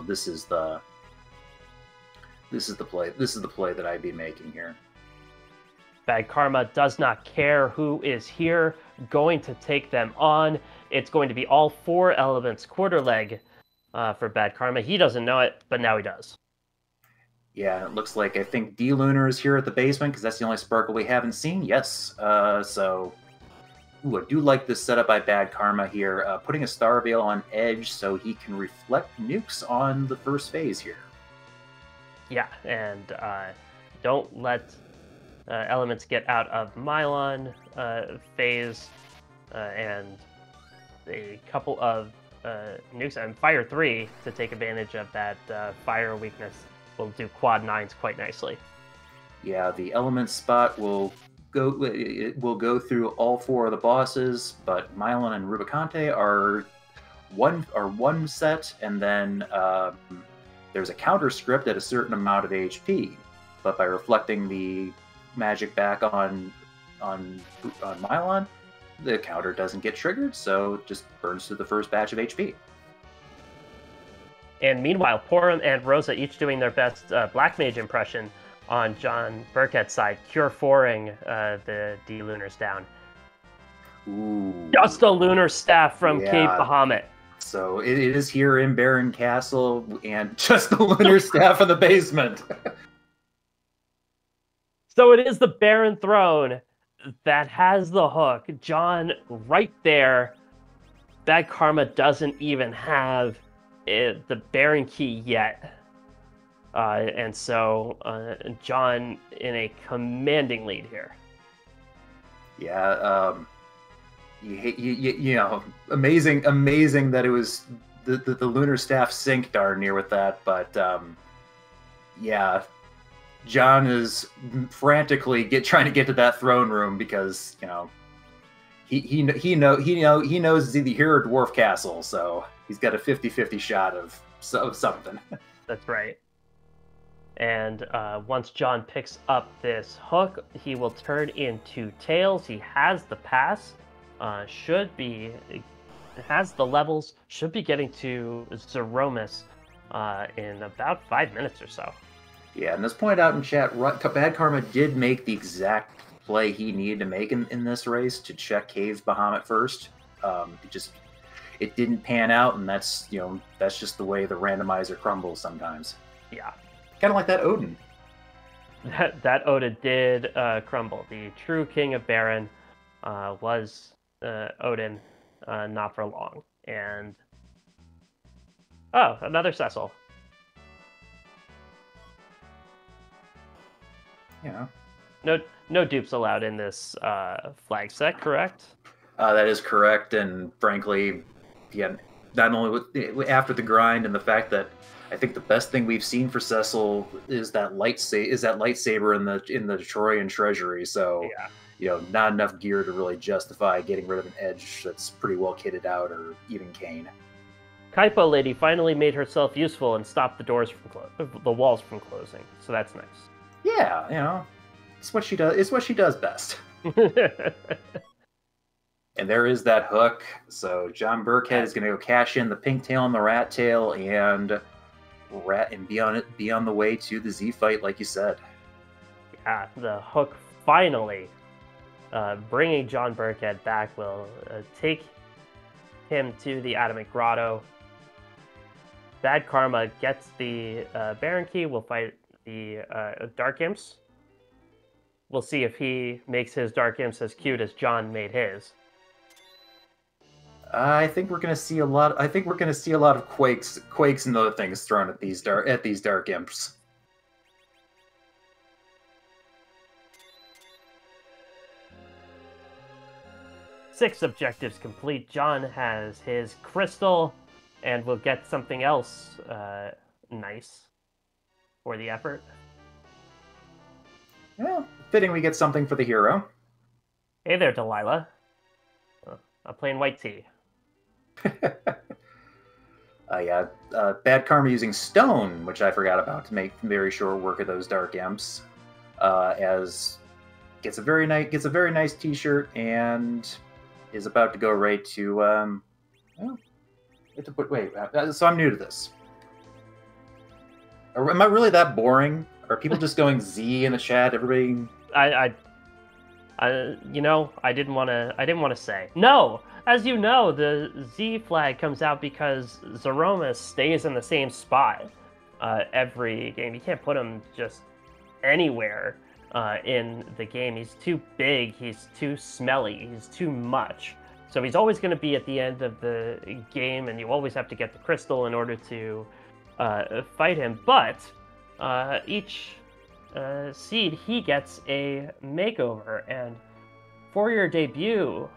this is the play. This is the play that I'd be making here. Bad Karma does not care who is here, going to take them on. it's going to be all 4 elements quarter leg for Bad Karma. He doesn't know it, but now he does. Yeah, it looks like I think D-Lunar is here at the basement because that's the only Sparkle we haven't seen. Yes, so ooh, I do like this setup by Bad Karma here, putting a Star Veil on Edge so he can reflect nukes on the first phase here. Yeah, and don't let elements get out of Mylon phase, and a couple of nukes and Fire 3 to take advantage of that fire weakness will do quad 9s quite nicely. Yeah, the element spot will go through all 4 of the bosses, but Mylon and Rubicante are one set, and then there's a counter script at a certain amount of HP. But by reflecting the magic back on Mylon, the counter doesn't get triggered, so it just burns through the first batch of HP. And meanwhile, Porum and Rosa each doing their best Black Mage impression on JohnBirckhead's side, Cure 4ing the D-Lunars down. Ooh. Just a Lunar Staff from Cave Bahamut. So it is here in Baron Castle, and just the Lunar Staff in the basement. So it is the Baron Throne that has the hook. John right there. Bad Karma doesn't even have the Baron key yet. And so John in a commanding lead here. Yeah, you know, amazing that it was the Lunar Staff sync darn near with that, but yeah, John is frantically trying to get to that throne room because, you know, he knows it's either here or Dwarf Castle, so he's got a 50-50 shot of something. That's right. And once John picks up this hook, he will turn into Tails. He has the pass, has the levels, should be getting to Zemus in about 5 minutes or so. Yeah, and as pointed out in chat, Bad Karma did make the exact play he needed to make in this race to check Cave Bahamut first. It didn't pan out, and that's just the way the randomizer crumbles sometimes. Yeah. Kind of like that Odin. That Odin did crumble. The true king of Baron was Odin, not for long. And another Cecil. Yeah. No dupes allowed in this flag set, correct? That is correct, and frankly, yeah, not only after the grind and the fact that I think the best thing we've seen for Cecil is that lightsaber in the Detroyan treasury. So yeah, not enough gear to really justify getting rid of an edge that's pretty well kitted out, or even Kane. Kaipo lady finally made herself useful and stopped the walls from closing. So that's nice. Yeah, it's what she does. It's what she does best. And there is that hook. So JohnBirckhead is going to go cash in the pink tail and the rat tail, and be on the way to the Z fight, like you said. Yeah, the hook finally bringing JohnBirckhead back will take him to the Adamant Grotto. Bad Karma gets the Baron Key. Will fight the Dark Imps. We'll see if he makes his Dark Imps as cute as John made his. I think we're going to see a lot. I think we're going to see a lot of quakes and other things thrown at these Dark Imps. Six objectives complete. John has his crystal, and will get something else nice for the effort. Well, fitting we get something for the hero. Hey there, Delilah. A plain white tea. Yeah, Bad Karma using stone, which I forgot about, to make very short work of those Dark Imps. As gets a very nice T-shirt, and is about to go right to so I'm new to this. Am I really that boring? Are people just going Z in the chat? Everybody. I You know, I didn't want to say. No, as you know, the Z flag comes out because Zemus stays in the same spot every game. You can't put him just anywhere in the game. He's too big. He's too smelly. He's too much. So he's always going to be at the end of the game, and you always have to get the crystal in order to fight him. But each seed, he gets a makeover. And for your debut,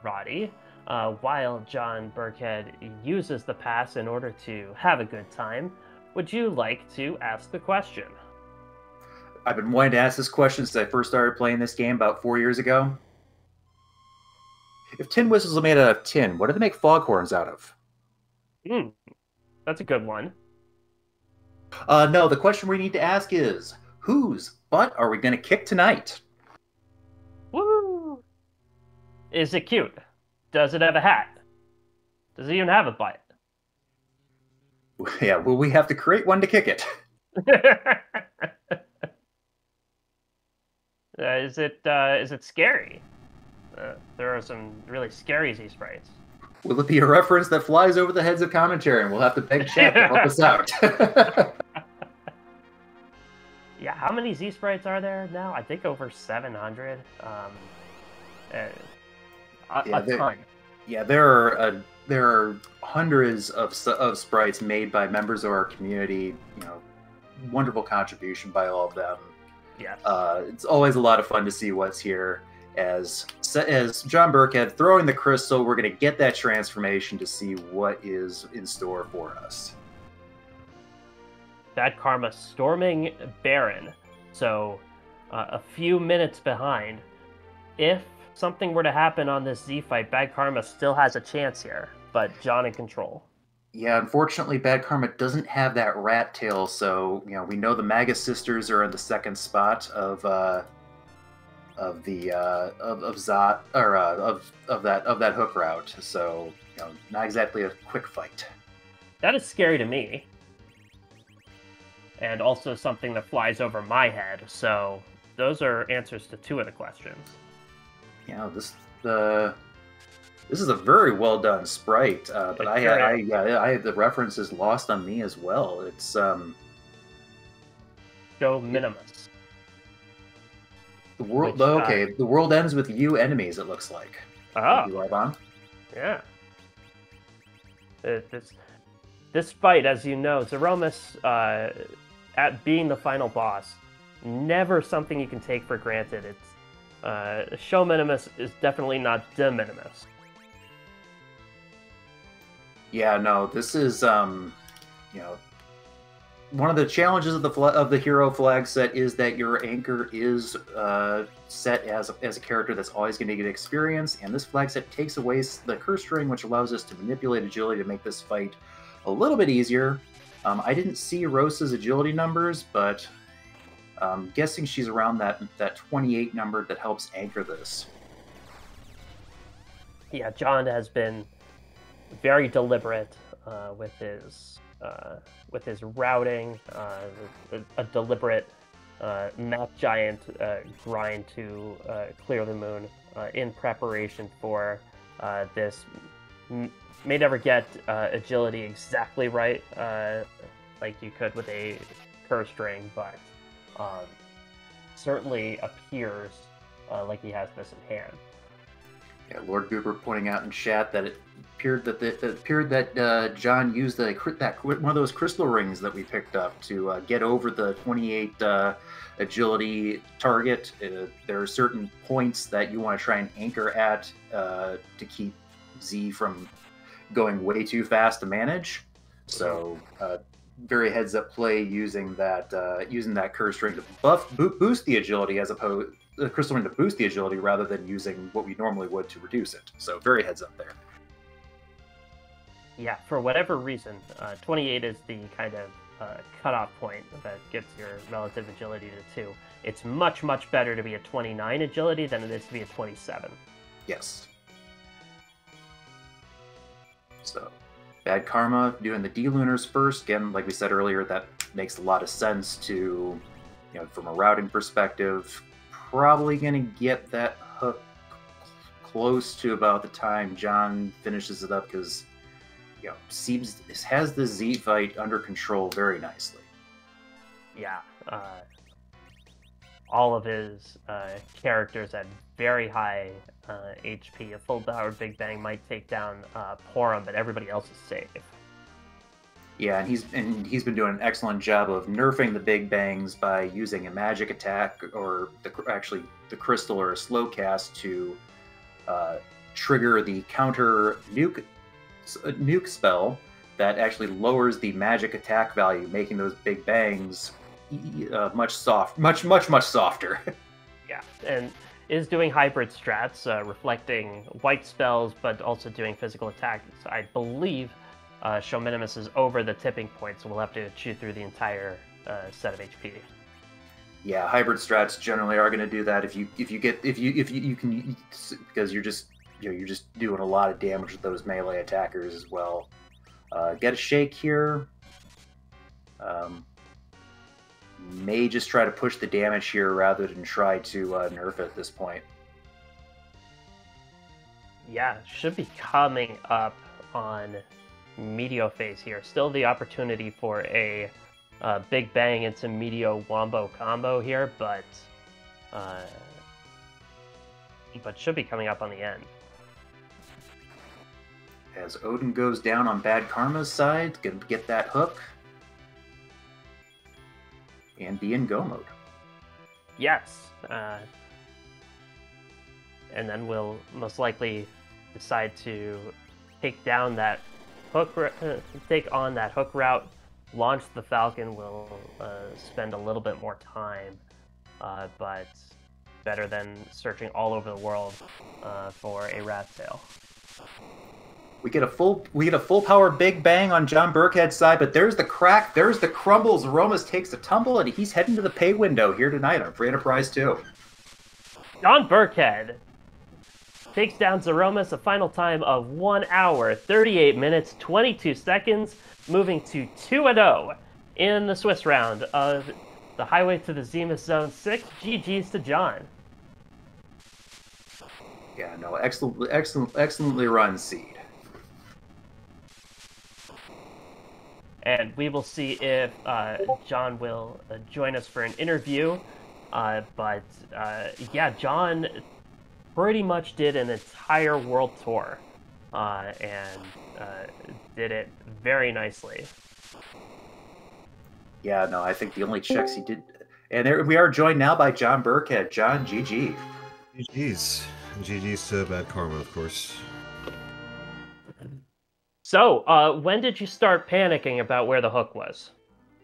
Roddy, while JohnBirckhead uses the pass in order to have a good time, would you like to ask the question? I've been wanting to ask this question since I first started playing this game about 4 years ago. If tin whistles are made out of tin, what do they make foghorns out of? That's a good one. No, the question we need to ask is, whose butt are we going to kick tonight? Woo! Is it cute? Does it have a hat? Does it even have a butt? Yeah, well, we have to create one to kick it. Is it scary? There are some really scary Z sprites. Will it be a reference that flies over the heads of commentary, and we'll have to beg chat to help us out? Yeah, how many Z sprites are there now? I think over 700. A ton. Yeah, there are hundreds of sprites made by members of our community. You know, wonderful contribution by all of them. Yes. It's always a lot of fun to see what's here. As JohnBirckhead throwing the crystal, we're going to get that transformation to see what is in store for us. BadKarma storming Baron, so a few minutes behind. If something were to happen on this Z fight, BadKarma still has a chance here, but John in control. Yeah, unfortunately, BadKarma doesn't have that rat tail, so you know we know the Magus sisters are in the second spot of that hook route. So you know, not exactly a quick fight. That is scary to me, and also something that flies over my head. So those are answers to two of the questions. Yeah, this is a very well done sprite, but I had the references lost on me as well. It's Joe Minimus. The world. The world ends with you enemies. It looks like. Oh, you are on. Yeah. This fight, as you know, Zemus, at being the final boss, never something you can take for granted. It's Show Minimus is definitely not de minimis. Yeah, no, this is you know, one of the challenges of the hero flag set is that your anchor is set as a character that's always going to get experience, and this flag set takes away the curse string, which allows us to manipulate agility to make this fight a little bit easier. I didn't see Rosa's agility numbers, but I'm guessing she's around that 28 number that helps anchor this. Yeah, John has been very deliberate with his routing, a deliberate map giant grind to clear the moon in preparation for this. May never get agility exactly right, like you could with a curse string, but certainly appears like he has this in hand. Yeah, Lord Goober pointing out in chat that it appeared that John used one of those crystal rings that we picked up to get over the 28 agility target. There are certain points that you want to try and anchor at to keep Z from going way too fast to manage. So very heads up play using that curse ring to boost the agility as opposed the crystal ring to boost the agility rather than using what we normally would to reduce it. So very heads up there. Yeah, for whatever reason, 28 is the kind of cutoff point that gets your relative agility to 2. It's much, much better to be a 29 agility than it is to be a 27. Yes. So, BadKarma doing the D-Lunars first. Again, like we said earlier, that makes a lot of sense to, from a routing perspective. probably going to get that hook close to about the time John finishes it up, because has the Z fight under control very nicely. Yeah, all of his characters at very high HP. A full-powered Big Bang might take down Porum, but everybody else is safe. Yeah, and he's been doing an excellent job of nerfing the Big Bangs by using a magic attack, or the crystal or a slow cast to trigger the counter nuke spell that actually lowers the magic attack value, making those Big Bangs much softer. Yeah, and is doing hybrid strats, reflecting white spells, but also doing physical attacks. I believe Show Minimus is over the tipping point, so we'll have to chew through the entire set of HP. Yeah, hybrid strats generally are going to do that if you can, because you're just doing a lot of damage with those melee attackers as well. Get a shake here. May just try to push the damage here rather than try to nerf it at this point. Yeah, should be coming up on Meteo phase here. Still the opportunity for a Big Bang into Meteo Wombo combo here, but should be coming up on the end. As Odin goes down on Bad Karma's side, gonna get that hook and be in go mode. Yes, and then we'll most likely decide to take down that hook, take on that hook route, launch the Falcon. Will spend a little bit more time, but better than searching all over the world for a rat tail. We get a full power Big Bang on JohnBirckhead's side, but there's the crack, there's the crumbles. Aromas takes a tumble, and he's heading to the pay window here tonight on Free Enterprise 2. JohnBirckhead takes down Zeromus, a final time of 1 hour, 38 minutes, 22 seconds, moving to 2-0 in the Swiss round of the Highway to the Zemus Zone 6. GG's to John. Yeah, no, excellently run, Seed. And we will see if John will join us for an interview. Yeah, John pretty much did an entire world tour and did it very nicely. Yeah, no, I think the only checks he did... And there, we are joined now by JohnBirckhead. John, GG. GG's. GG's to Bad Karma, of course. So, when did you start panicking about where the hook was?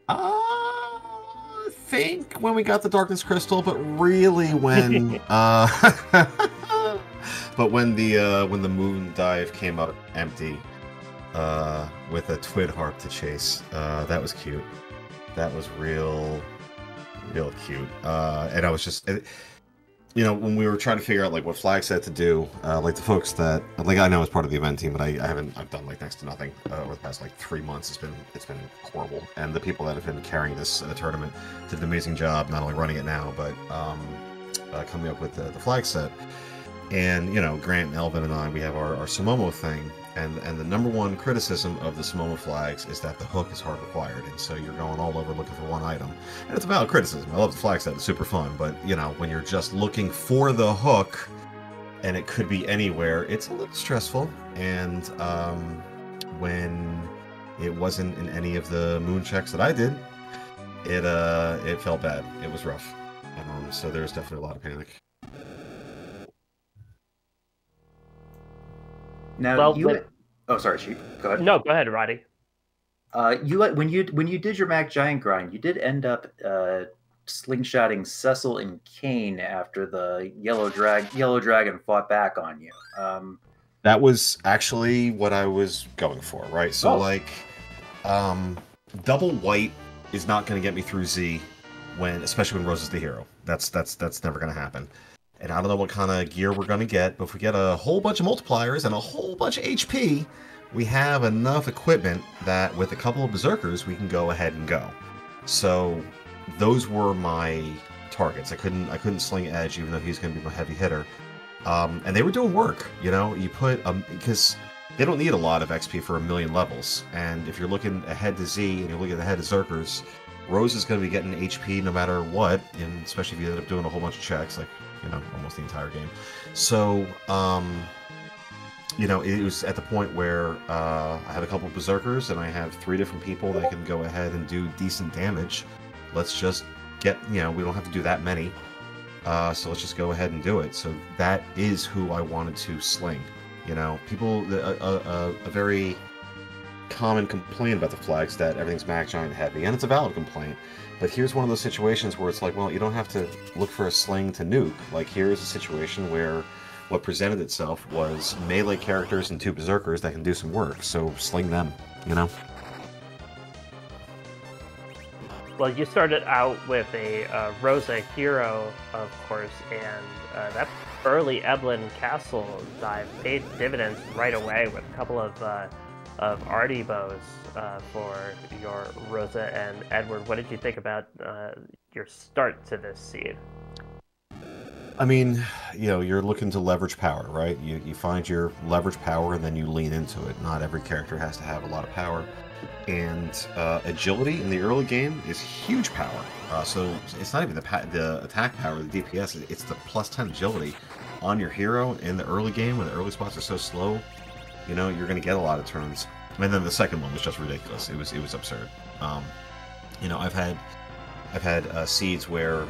I think when we got the Darkness Crystal, but really when but when the moon dive came up empty with a Twid Harp to chase, that was cute. That was real cute. And I was just, you know, when we were trying to figure out like what flag set to do, like the folks that like I know as part of the event team, but I've done like next to nothing over the past like 3 months. It's been horrible, and the people that have been carrying this tournament did an amazing job, not only running it now, but coming up with the flag set. And you know, Grant, Elvin, and I, we have our Sumomo thing, and the number one criticism of the Sumomo flags is that the hook is hard required, and so you're going all over looking for one item. And it's a valid criticism. I love the flag set; it's super fun. But you know, when you're just looking for the hook, and it could be anywhere, it's a little stressful. And when it wasn't in any of the moon checks that I did, it felt bad. It was rough. So there's definitely a lot of panic. Now oh, sorry, Chief. Go ahead. No, go ahead, Roddy. When you did your Mac Giant grind, you did end up slingshotting Cecil and Kane after the Yellow Dragon fought back on you. That was actually what I was going for, right? So like, double white is not going to get me through Z, especially when Rose is the hero. That's never going to happen. And I don't know what kind of gear we're going to get, but if we get a whole bunch of multipliers and a whole bunch of HP, we have enough equipment that with a couple of Berserkers, we can go ahead and go. So those were my targets. I couldn't sling Edge, even though he's going to be my heavy hitter. And they were doing work, you know. You put because they don't need a lot of XP for 1,000,000 levels. And if you're looking ahead to Z and you're looking ahead to Zerkers, Rose is going to be getting HP no matter what, and especially if you end up doing a whole bunch of checks, like, you know, almost the entire game. So, you know, it was at the point where I had a couple of Berserkers, and I have 3 different people that can go ahead and do decent damage. Let's just get, you know, we don't have to do that many. So let's just go ahead and do it. So that is who I wanted to sling. You know, people, a very common complaint about the flags that everything's Mag Giant heavy, and it's a valid complaint. But here's one of those situations where it's like, well, you don't have to look for a sling to nuke. Like, here's a situation where what presented itself was melee characters and 2 Berserkers that can do some work, so sling them, you know? Well, you started out with a Rosa hero, of course, and that early Eblin Castle dive paid dividends right away with a couple of Artie bows for your Rosa and Edward. What did you think about your start to this seed? I mean, you know, you're looking to leverage power, right? You find your leverage power and then you lean into it. Not every character has to have a lot of power. And agility in the early game is huge power. So it's not even the attack power, the DPS, it's the plus 10 agility on your hero in the early game when the early spots are so slow. You know, you're going to get a lot of turns. And then the second one was just ridiculous. It was absurd. You know, I've had seeds where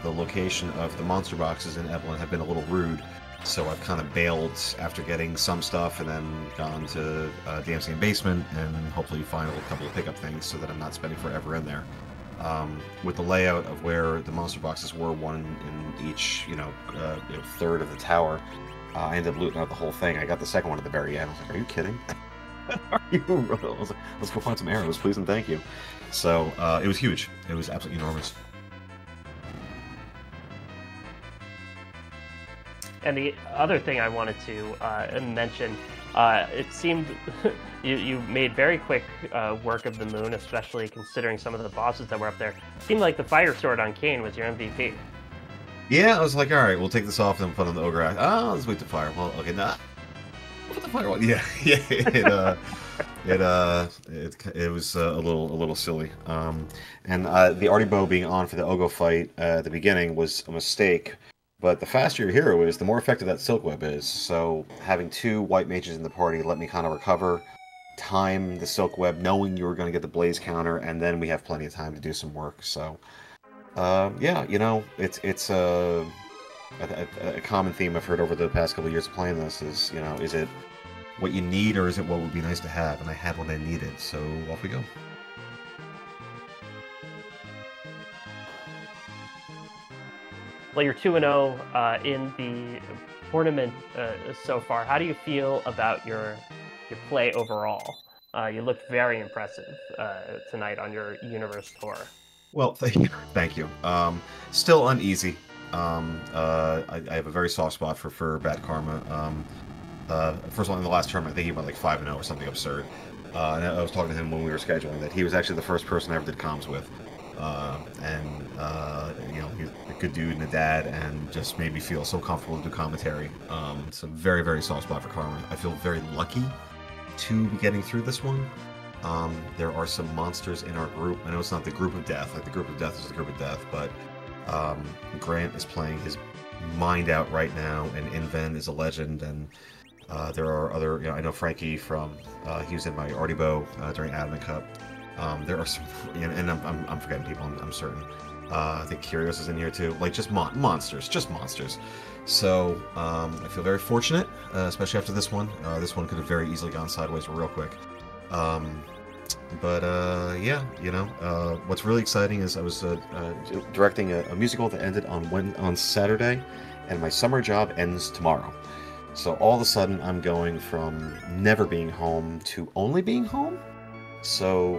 the location of the monster boxes in Evelyn have been a little rude, so I've kind of bailed after getting some stuff and then gone to DMC basement and hopefully find a couple of pickup things so that I'm not spending forever in there. With the layout of where the monster boxes were, one in each, third of the tower, I ended up looting out the whole thing. I got the second one at the very end. I was like, are you kidding? Are you? I was like, let's go find some arrows, please and thank you. So it was huge. It was absolutely enormous. And the other thing I wanted to mention, it seemed you made very quick work of the moon, especially considering some of the bosses that were up there. It seemed like the fire sword on Kane was your MVP. Yeah, I was like, all right, we'll take this off and put on the ogre axe. Oh, let's wait to fire. Well, okay, nah. Put the fire on. Yeah. It was a little silly. And the Artie bow being on for the Ogo fight at the beginning was a mistake. But the faster your hero is, the more effective that silk web is. So having 2 white mages in the party let me kind of recover, time the silk web, knowing you were going to get the blaze counter, and then we have plenty of time to do some work. So yeah, you know, it's a common theme I've heard over the past couple of years of playing this is, you know, is it what you need or is it what would be nice to have? And I had what I needed, so off we go. Well, you're 2-0 in the tournament so far. How do you feel about your play overall? You looked very impressive tonight on your Universe tour. Well, thank you. Still uneasy. I have a very soft spot for Bad Karma. First of all, in the last tournament, I think he went like 5-0 or something absurd. And I was talking to him when we were scheduling that he was actually the first person I ever did comms with. You know, he's a good dude and a dad, and just made me feel so comfortable to do commentary. It's a very, very soft spot for Karma. I feel very lucky to be getting through this one. There are some monsters in our group. I know it's not the group of death, like the group of death is the group of death, but Grant is playing his mind out right now, and Inven is a legend, and there are other, you know, I know Frankie from, he was in my Artie bow during Adamant Cup. There are some, and I'm forgetting people, I'm certain. I think Curios is in here too. Like, just monsters, just monsters. So, I feel very fortunate, especially after this one. This one could have very easily gone sideways real quick. Yeah, you know, what's really exciting is I was directing a musical that ended on Saturday, and my summer job ends tomorrow. So all of a sudden, I'm going from never being home to only being home. So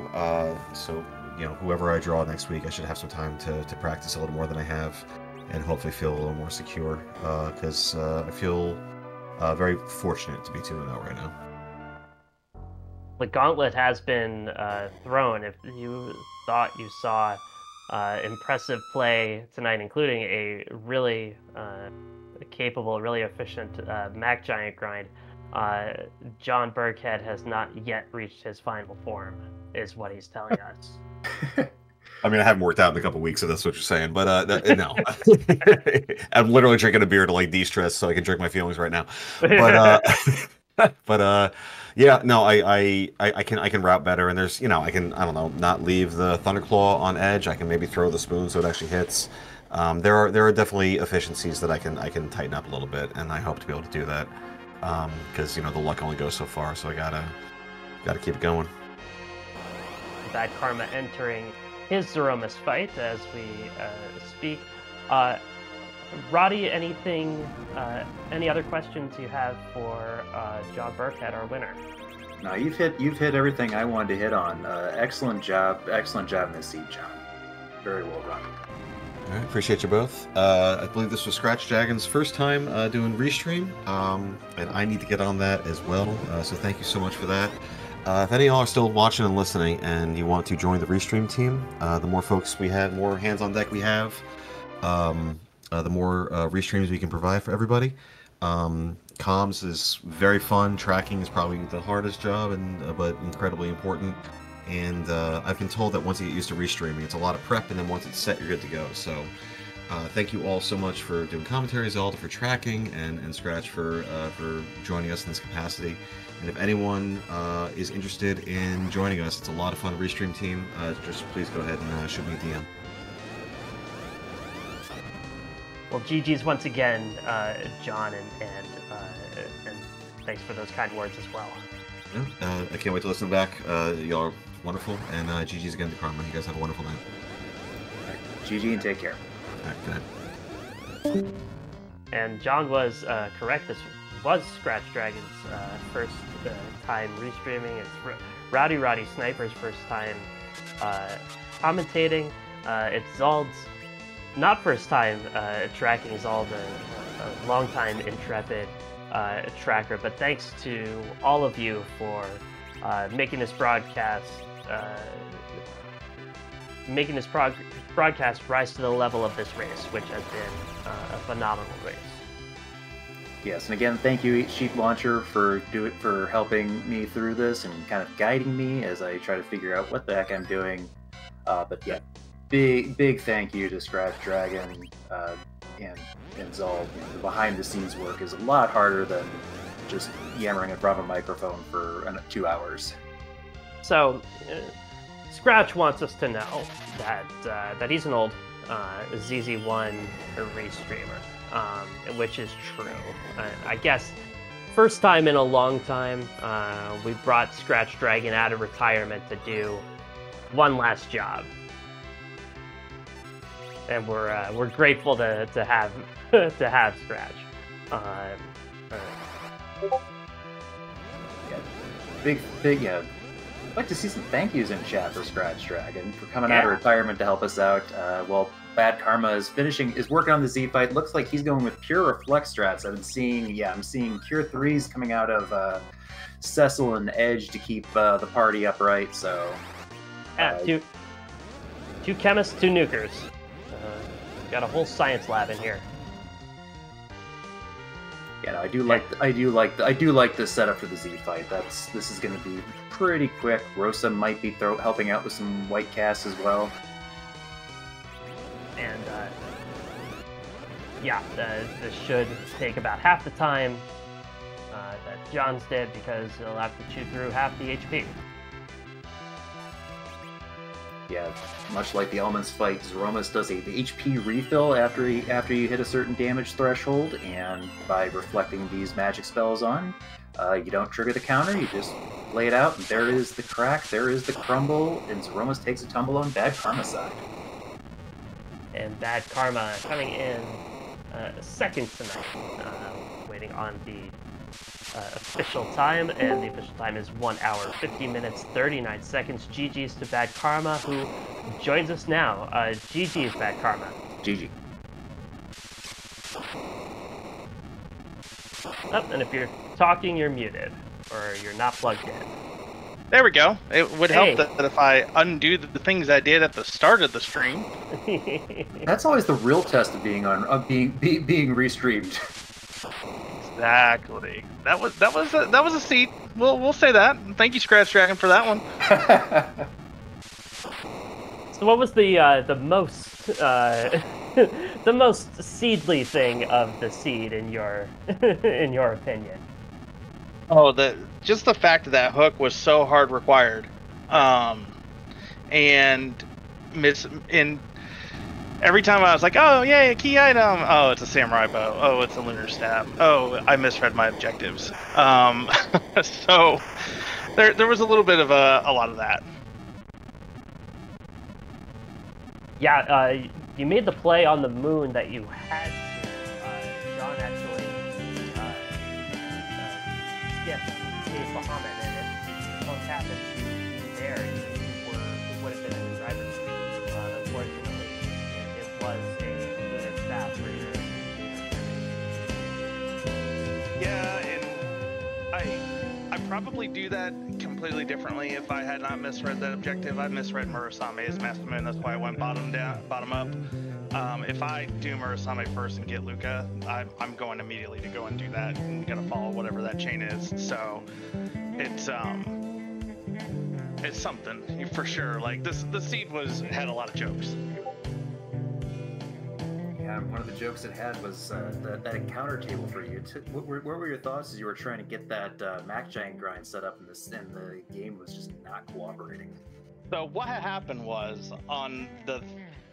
you know, whoever I draw next week, I should have some time to practice a little more than I have, and hopefully feel a little more secure. Because I feel very fortunate to be 2-0 right now. The gauntlet has been thrown. If you thought you saw impressive play tonight, including a really capable, really efficient Mac Giant grind. JohnBirckhead has not yet reached his final form, is what he's telling us. I mean, I haven't worked out in a couple weeks, so that's what you're saying. But no, I'm literally drinking a beer to like de-stress, so I can drink my feelings right now. But yeah, no, I can route better, and there's I don't know, not leave the Thunderclaw on edge. I can maybe throw the spoon so it actually hits. There are definitely efficiencies that I can tighten up a little bit, and I hope to be able to do that. Because the luck only goes so far, so I gotta keep it going. BadKarma entering his Zemus fight as we speak. Roddy, any other questions you have for JohnBirckhead, our winner? No, you've hit everything I wanted to hit on. Excellent job in this seat, John. Very well done. All right, appreciate you both. I believe this was Scratch Dragon's first time doing Restream, and I need to get on that as well, so thank you so much for that. If any of y'all are still watching and listening and you want to join the Restream team, the more folks we have, more hands on deck we have, the more Restreams we can provide for everybody. Comms is very fun. Tracking is probably the hardest job, but incredibly important. And I've been told that once you get used to Restreaming, it's a lot of prep, and then once it's set, you're good to go. So thank you all so much for doing commentaries, Zelda for tracking, and Scratch for joining us in this capacity. And if anyone is interested in joining us, it's a lot of fun. Restream team, just please go ahead and shoot me a DM. Well, GG's once again, John, and thanks for those kind words as well. Yeah, I can't wait to listen back. Y'all are wonderful, and GG's again to Karma. You guys have a wonderful night. GG and take care. All right, good night. And John was correct. This was Scratch Dragon's first time restreaming. It's Rowdy Sniper's first time commentating. It's Zald's not first time tracking. Zald, a long-time intrepid tracker. But thanks to all of you for making this broadcast rise to the level of this race, which has been a phenomenal race. Yes, and again, thank you, Sheep Launcher, for helping me through this and kind of guiding me as I try to figure out what the heck I'm doing. But yeah, big thank you to Scratch Dragon and Zald. The behind-the-scenes work is a lot harder than just yammering in front of a microphone for 2 hours. So, Scratch wants us to know that he's an old ZZ1 restreamer, which is true. I guess first time in a long time, we brought Scratch Dragon out of retirement to do one last job, and we're grateful to have Scratch. Big yeah. I'd like to see some thank yous in chat for Scratch Dragon for coming out of retirement to help us out. While BadKarma is working on the Z fight. Looks like he's going with pure reflex strats. I'm seeing pure 3s coming out of Cecil and Edge to keep the party upright. So two chemists, 2 nukers. Got a whole science lab in here. Yeah, no, I do like the setup for the Z fight. This is going to be pretty quick. Rosa might be helping out with some white casts as well. And yeah, this should take about half the time that John's did, because he'll have to chew through half the HP. Yeah, much like the Elements fight, Zemus does the HP refill after you hit a certain damage threshold, and by reflecting these magic spells on, you don't trigger the counter, you just lay it out, and there is the crack, there is the crumble, and Zemus takes a tumble on BadKarma side. And BadKarma coming in second tonight, waiting on the official time, and the official time is 1 hour, 50 minutes, 39 seconds. GG's to BadKarma, who joins us now. GG's BadKarma. GG. Oh, and if you're talking, you're muted, or you're not plugged in. There we go. It would Hey. help that if I undo the things I did at the start of the stream. That's always the real test of being being restreamed. Exactly. That was a seed. We'll say that. Thank you, Scratch Dragon, for that one. So what was the most the most seedly thing of the seed in your in your opinion? Oh, just the fact that hook was so hard required, and every time I was like, oh yay, a key item. Oh, it's a samurai bow. Oh, it's a lunar staff. Oh, I misread my objectives. So there was a little bit of a lot of that. Yeah, you made the play on the moon that you had to. John actually skipped Cave Bahamut, and if you both happened to be there, you would have been in the driver's seat. Unfortunately, it was a lunar staff for your. Yeah, and I probably do that completely differently if I had not misread that objective. I misread Murasame's Master Moon, that's why I went bottom up. If I do Murasame first and get Luca, I'm going immediately to go and do that and gonna follow whatever that chain is. So it's something for sure. Like the seed had a lot of jokes. Yeah, one of the jokes it had was that encounter table for you. What were your thoughts as you were trying to get that Mac Giant grind set up, and the game was just not cooperating? So what had happened was on the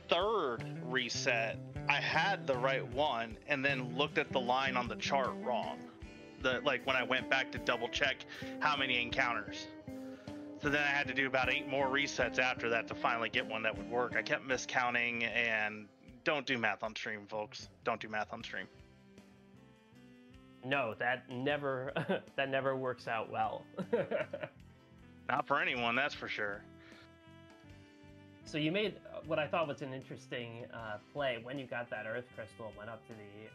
third reset, I had the right one, and then looked at the line on the chart wrong. Like when I went back to double check how many encounters. So then I had to do about 8 more resets after that to finally get one that would work. I kept miscounting, and don't do math on stream, folks. Don't do math on stream. No, that never works out well. Not for anyone, that's for sure. So you made what I thought was an interesting play when you got that Earth Crystal and went up to the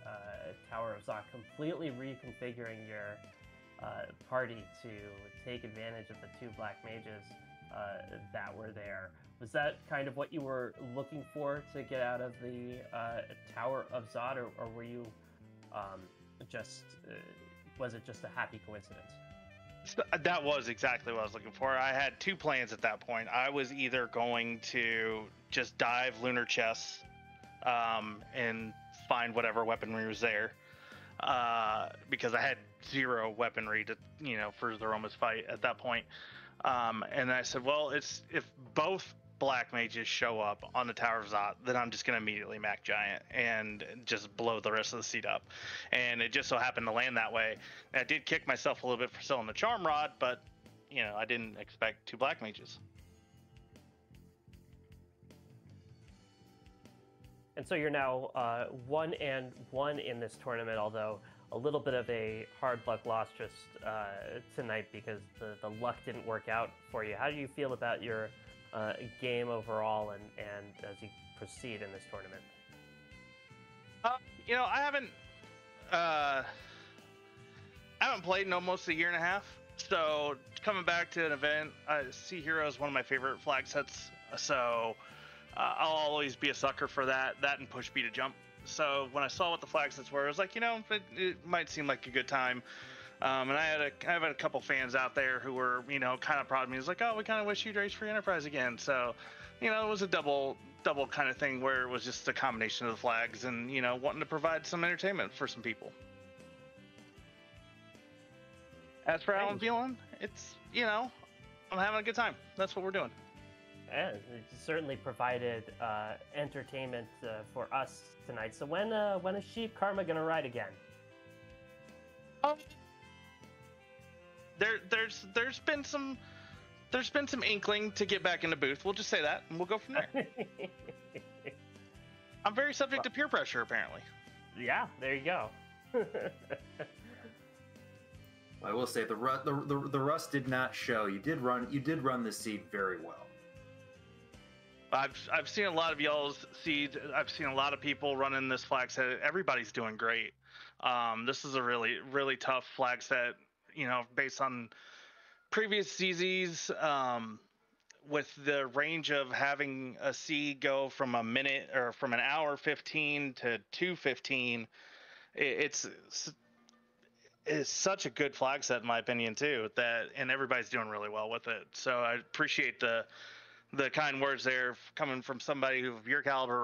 Tower of Zot, completely reconfiguring your party to take advantage of the 2 black mages that were there. Was that kind of what you were looking for to get out of the Tower of Zot, or were you was it just a happy coincidence? That was exactly what I was looking for. I had 2 plans at that point. I was either going to just dive lunar chests and find whatever weaponry was there, because I had 0 weaponry to for the Roma's fight at that point. And I said, well, if both black mages show up on the Tower of Zot, then I'm just going to immediately Mac Giant and just blow the rest of the seat up. And it just so happened to land that way. I did kick myself a little bit for selling the Charm Rod, but, I didn't expect 2 black mages. And so you're now 1-1 in this tournament, although a little bit of a hard luck loss just tonight because the luck didn't work out for you. How do you feel about your game overall and as you proceed in this tournament? I haven't played in almost a year and a half, so coming back to an event, Sea Hero is one of my favorite flag sets, so I'll always be a sucker for that and push B to jump. So when I saw what the flag sets were, I was like, it might seem like a good time. And I have a couple fans out there who were, kind of proud of me. It was like, oh, we kind of wish you'd race Free Enterprise again. So, it was a double kind of thing where it was just a combination of the flags and, wanting to provide some entertainment for some people. As for how I'm feeling, it's, I'm having a good time. That's what we're doing. Yeah, it certainly provided entertainment for us tonight. So when is Sheep Karma gonna ride again? There's been some inkling to get back in the booth. We'll just say that, and we'll go from there. I'm very subject to peer pressure, apparently. Yeah, there you go. I will say the rust did not show. You did run the seed very well. I've seen a lot of y'all's seeds. I've seen a lot of people running this flag set. Everybody's doing great. This is a really, really tough flag set, based on previous CZs, with the range of having a C go from a minute or from an hour 15 to 2:15, it's such a good flag set in my opinion too. And everybody's doing really well with it. So I appreciate the kind words there coming from somebody of your caliber,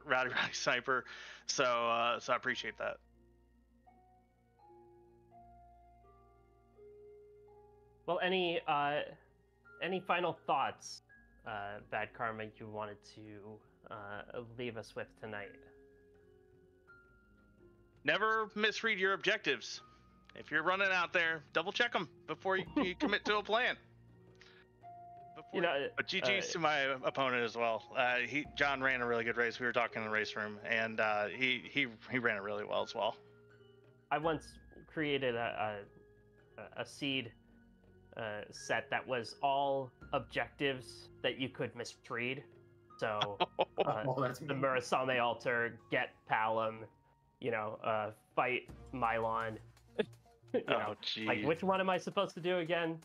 Rowdy Sniper. So I appreciate that. Well, any final thoughts, Bad Karma, you wanted to leave us with tonight? Never misread your objectives. If you're running out there, double check them before you commit to a plan. But GG's to my opponent as well. John ran a really good race. We were talking in the race room, and he ran it really well as well. I once created a seed set that was all objectives that you could misread. So the Murasame Altar, get Palom, fight Mylon. Like, which one am I supposed to do again?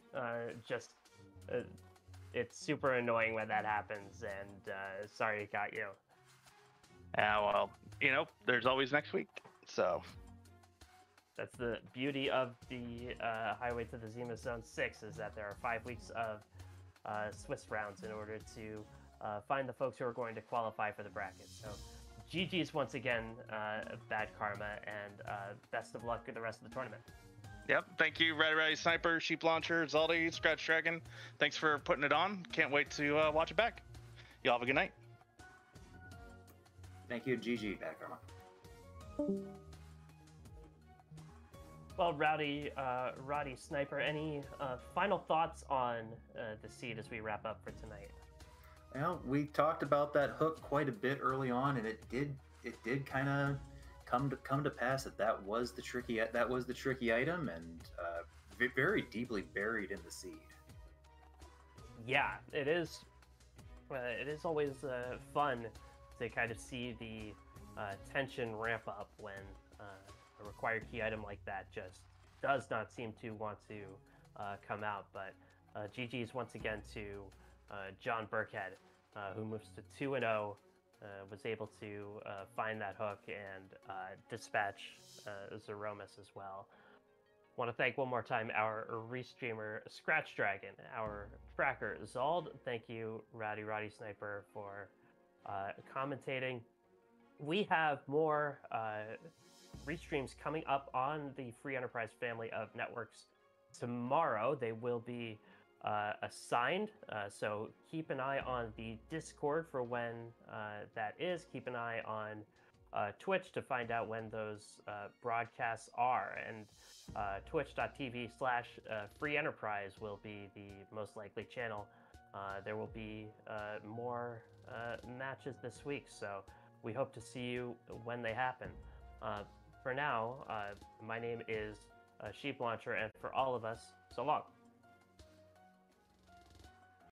It's super annoying when that happens, and sorry it got you. Well, there's always next week, so... That's the beauty of the Highway to the Zemus Zone 6, is that there are 5 weeks of Swiss rounds in order to find the folks who are going to qualify for the bracket. So GG's once again, Bad Karma, and best of luck with the rest of the tournament. Yep, thank you, Rowdy Sniper, Sheep Launcher, Zaldi, Scratch Dragon. Thanks for putting it on. Can't wait to watch it back. Y'all have a good night. Thank you, GG, Bad Karma. Well, Rowdy Sniper, any final thoughts on the seed as we wrap up for tonight? Well, we talked about that hook quite a bit early on, and it did kind of come to pass that was the tricky item, and very deeply buried in the seed. Yeah, it is. It is always fun to kind of see the tension ramp up when a required key item like that just does not seem to want to come out. But GG's once again to JohnBirckhead, who moves to 2-0, was able to find that hook and dispatch Zeromus as well. Want to thank one more time our restreamer Scratch Dragon, our tracker Zald. Thank you, Rowdy Sniper, for commentating. We have more restreams coming up on the Free Enterprise family of networks tomorrow. They will be assigned, so keep an eye on the Discord for when that is. Keep an eye on Twitch to find out when those broadcasts are, and twitch.tv/Free Enterprise will be the most likely channel. There will be more matches this week, so we hope to see you when they happen. For now, my name is Sheep Launcher, and for all of us, so long.